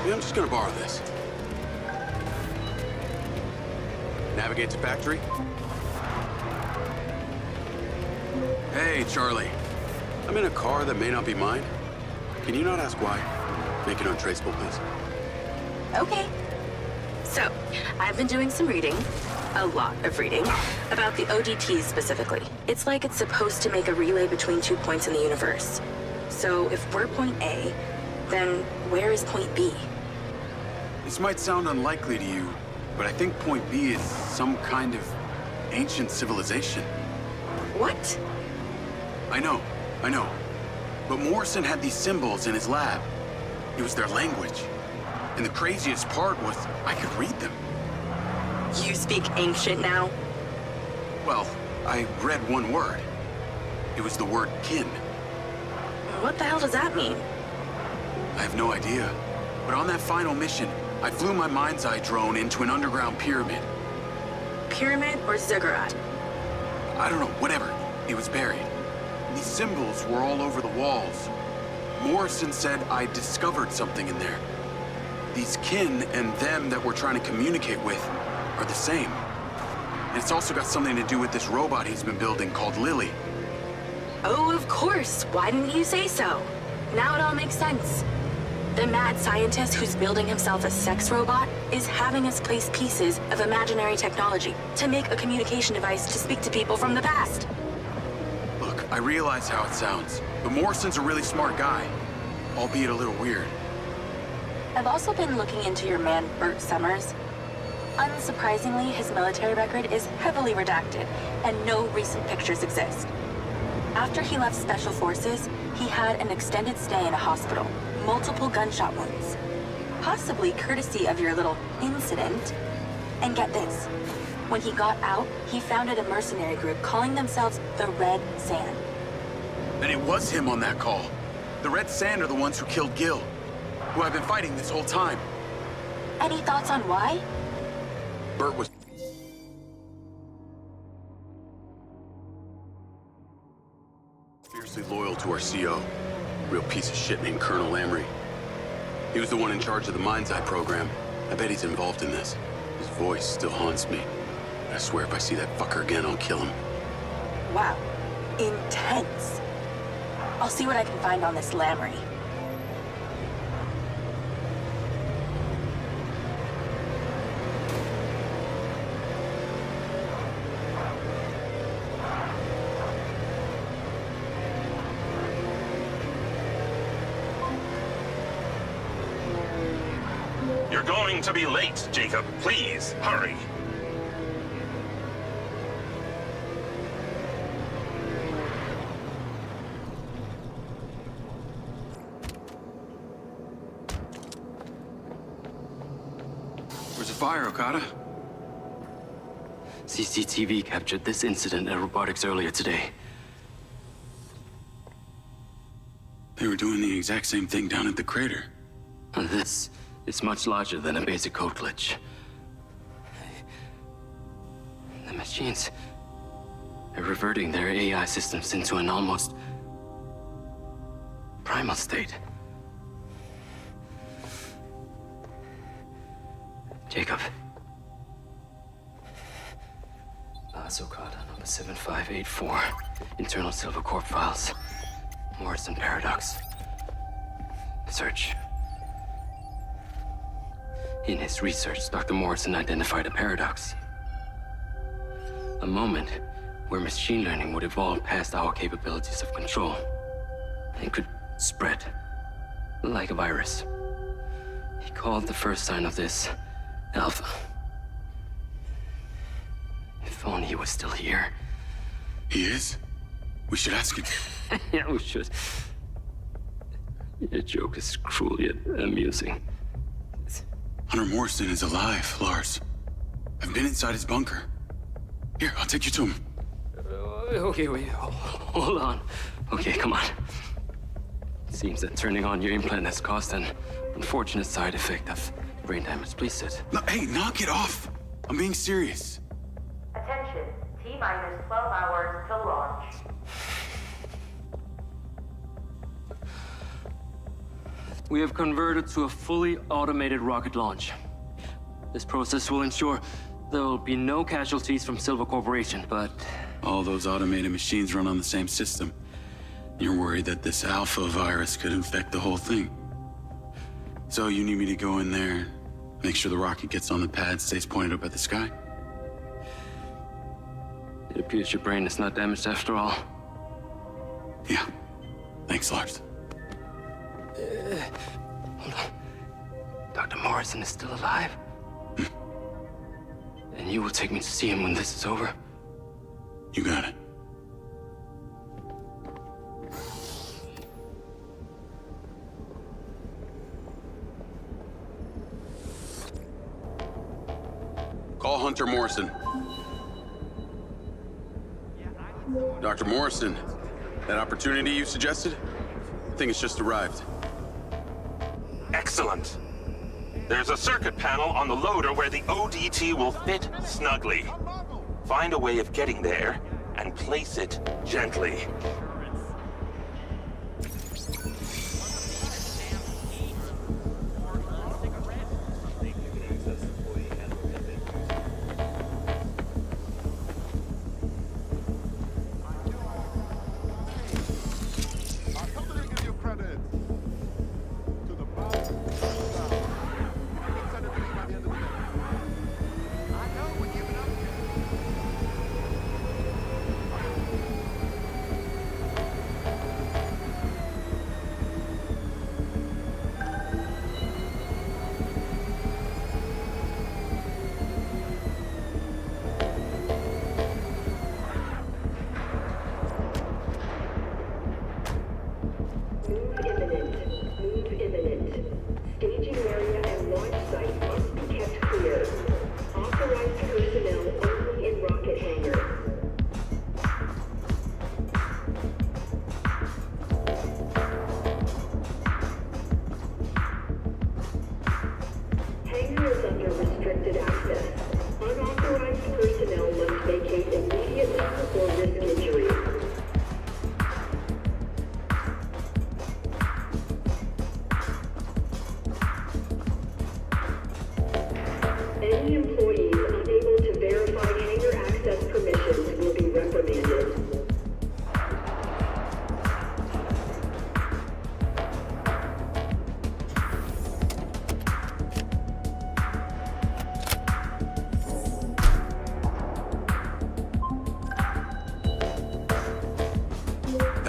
I'm just gonna borrow this. Navigate to factory. Hey, Charlie. I'm in a car that may not be mine. Can you not ask why? Make it untraceable, please. Okay. So, I've been doing some reading, a lot of reading, about the ODTs specifically. It's like it's supposed to make a relay between 2 points in the universe. So, if we're point A, then where is point B? This might sound unlikely to you, but I think point B is some kind of ancient civilization. What? I know. But Morrison had these symbols in his lab. It was their language. And the craziest part was I could read them. You speak ancient now? Well, I read one word. It was the word kin. What the hell does that mean? I have no idea. But on that final mission, I flew my Mindseye drone into an underground pyramid. Pyramid or ziggurat? I don't know, whatever. It was buried. These symbols were all over the walls. Morrison said I discovered something in there. These kin and them that we're trying to communicate with are the same. And it's also got something to do with this robot he's been building called Lily. Oh, of course. Why didn't you say so? Now it all makes sense. The mad scientist who's building himself a sex robot is having us place pieces of imaginary technology to make a communication device to speak to people from the past. Look, I realize how it sounds, but Morrison's a really smart guy, albeit a little weird. I've also been looking into your man, Bert Summers. Unsurprisingly, his military record is heavily redacted, and no recent pictures exist. After he left Special Forces, he had an extended stay in a hospital, multiple gunshot wounds. Possibly courtesy of your little incident. And get this, when he got out, he founded a mercenary group calling themselves the Red Sand. And it was him on that call. The Red Sand are the ones who killed Gil, who I've been fighting this whole time. Any thoughts on why? Bert was... fiercely loyal to our CO. Real piece of shit named Colonel Lamry. He was the one in charge of the Mindseye program. I bet he's involved in this. His voice still haunts me. I swear if I see that fucker again, I'll kill him. Wow. Intense. I'll see what I can find on this Lamry. You're going to be late, Jacob. Please, hurry. Where's the fire, Okada? CCTV captured this incident at robotics earlier today. They were doing the exact same thing down at the crater. This is much larger than a basic code glitch. The machines are reverting their AI systems into an almost primal state. Jacob. Lars Okada, number 7584. Internal Silver Corp files. Morrison Paradox. Search. In his research, Dr. Morrison identified a paradox. A moment where machine learning would evolve past our capabilities of control. It could spread, like a virus. He called the first sign of this Alpha. If only he was still here. He is? We should ask him. Yeah, we should. Your joke is cruel yet amusing. Hunter Morrison is alive, Lars. I've been inside his bunker. Here, I'll take you to him. Okay, wait, hold on. Okay, come on. It seems that turning on your implant has caused an unfortunate side effect of brain damage. Please sit. No, hey, knock it off. I'm being serious. Attention, T-minus 12 hours till launch. We have converted to a fully automated rocket launch. This process will ensure there will be no casualties from Silva Corporation, but... All those automated machines run on the same system. You're worried that this alpha virus could infect the whole thing. So you need me to go in there, make sure the rocket gets on the pad, stays pointed up at the sky? It appears your brain is not damaged after all. Yeah. Thanks, Lars. Hold on. Dr. Morrison is still alive? And you will take me to see him when this is over? You got it. Call Hunter Morrison. Dr. Morrison, that opportunity you suggested? I think it's just arrived. Excellent. There's a circuit panel on the loader where the ODT will fit snugly. Find a way of getting there and place it gently.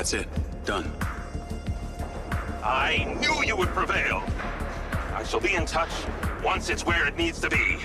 That's it. Done. I knew you would prevail. I shall be in touch once it's where it needs to be.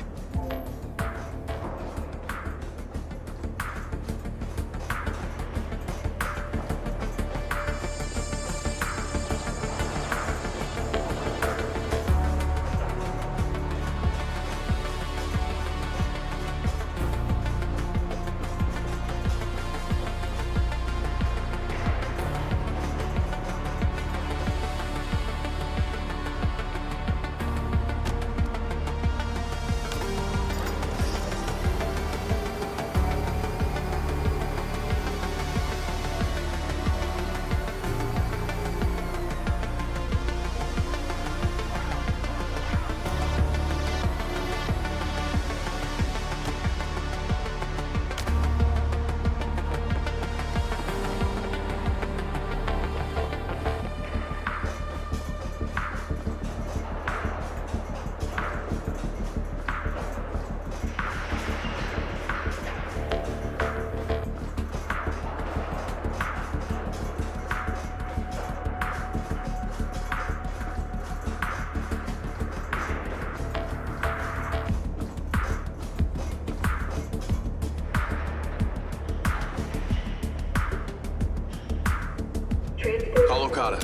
Call Okada.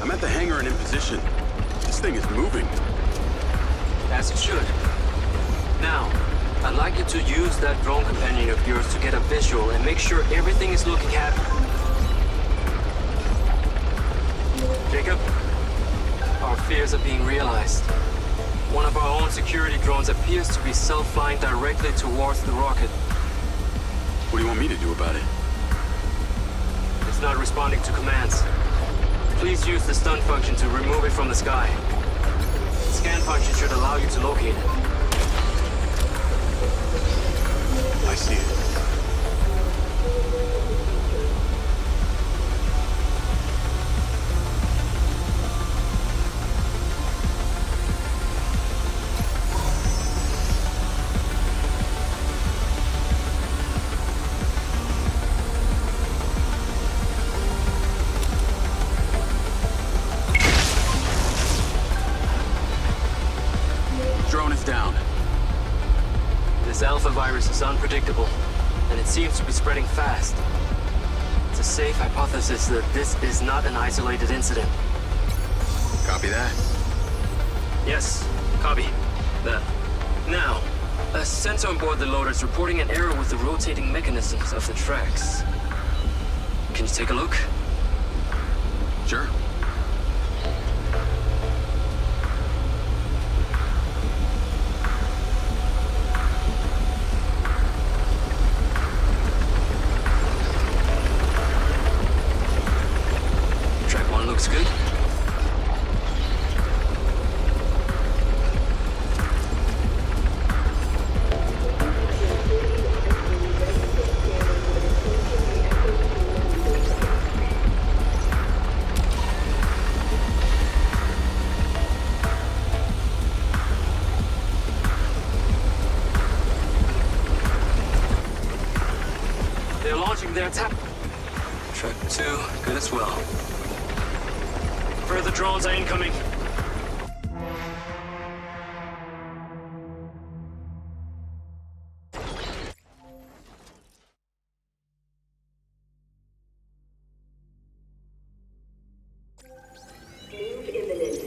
I'm at the hangar and in position. This thing is moving. As it should. Now, I'd like you to use that drone companion of yours to get a visual and make sure everything is looking happy. Jacob, our fears are being realized. One of our own security drones appears to be self-flying directly towards the rocket. What do you want me to do about it? It's not responding to commands. Please use the stun function to remove it from the sky. The scan function should allow you to locate it. I see it. Drone is down. This alpha virus is unpredictable, and it seems to be spreading fast. It's a safe hypothesis that this is not an isolated incident. Copy that. Yes, copy. That. Now, a sensor on board the loader is reporting an error with the rotating mechanisms of the tracks. Can you take a look? Sure. Track 1 looks good. They're launching their attack. Track 2, good as well. Further drones are incoming. Move imminent.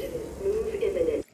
Move imminent.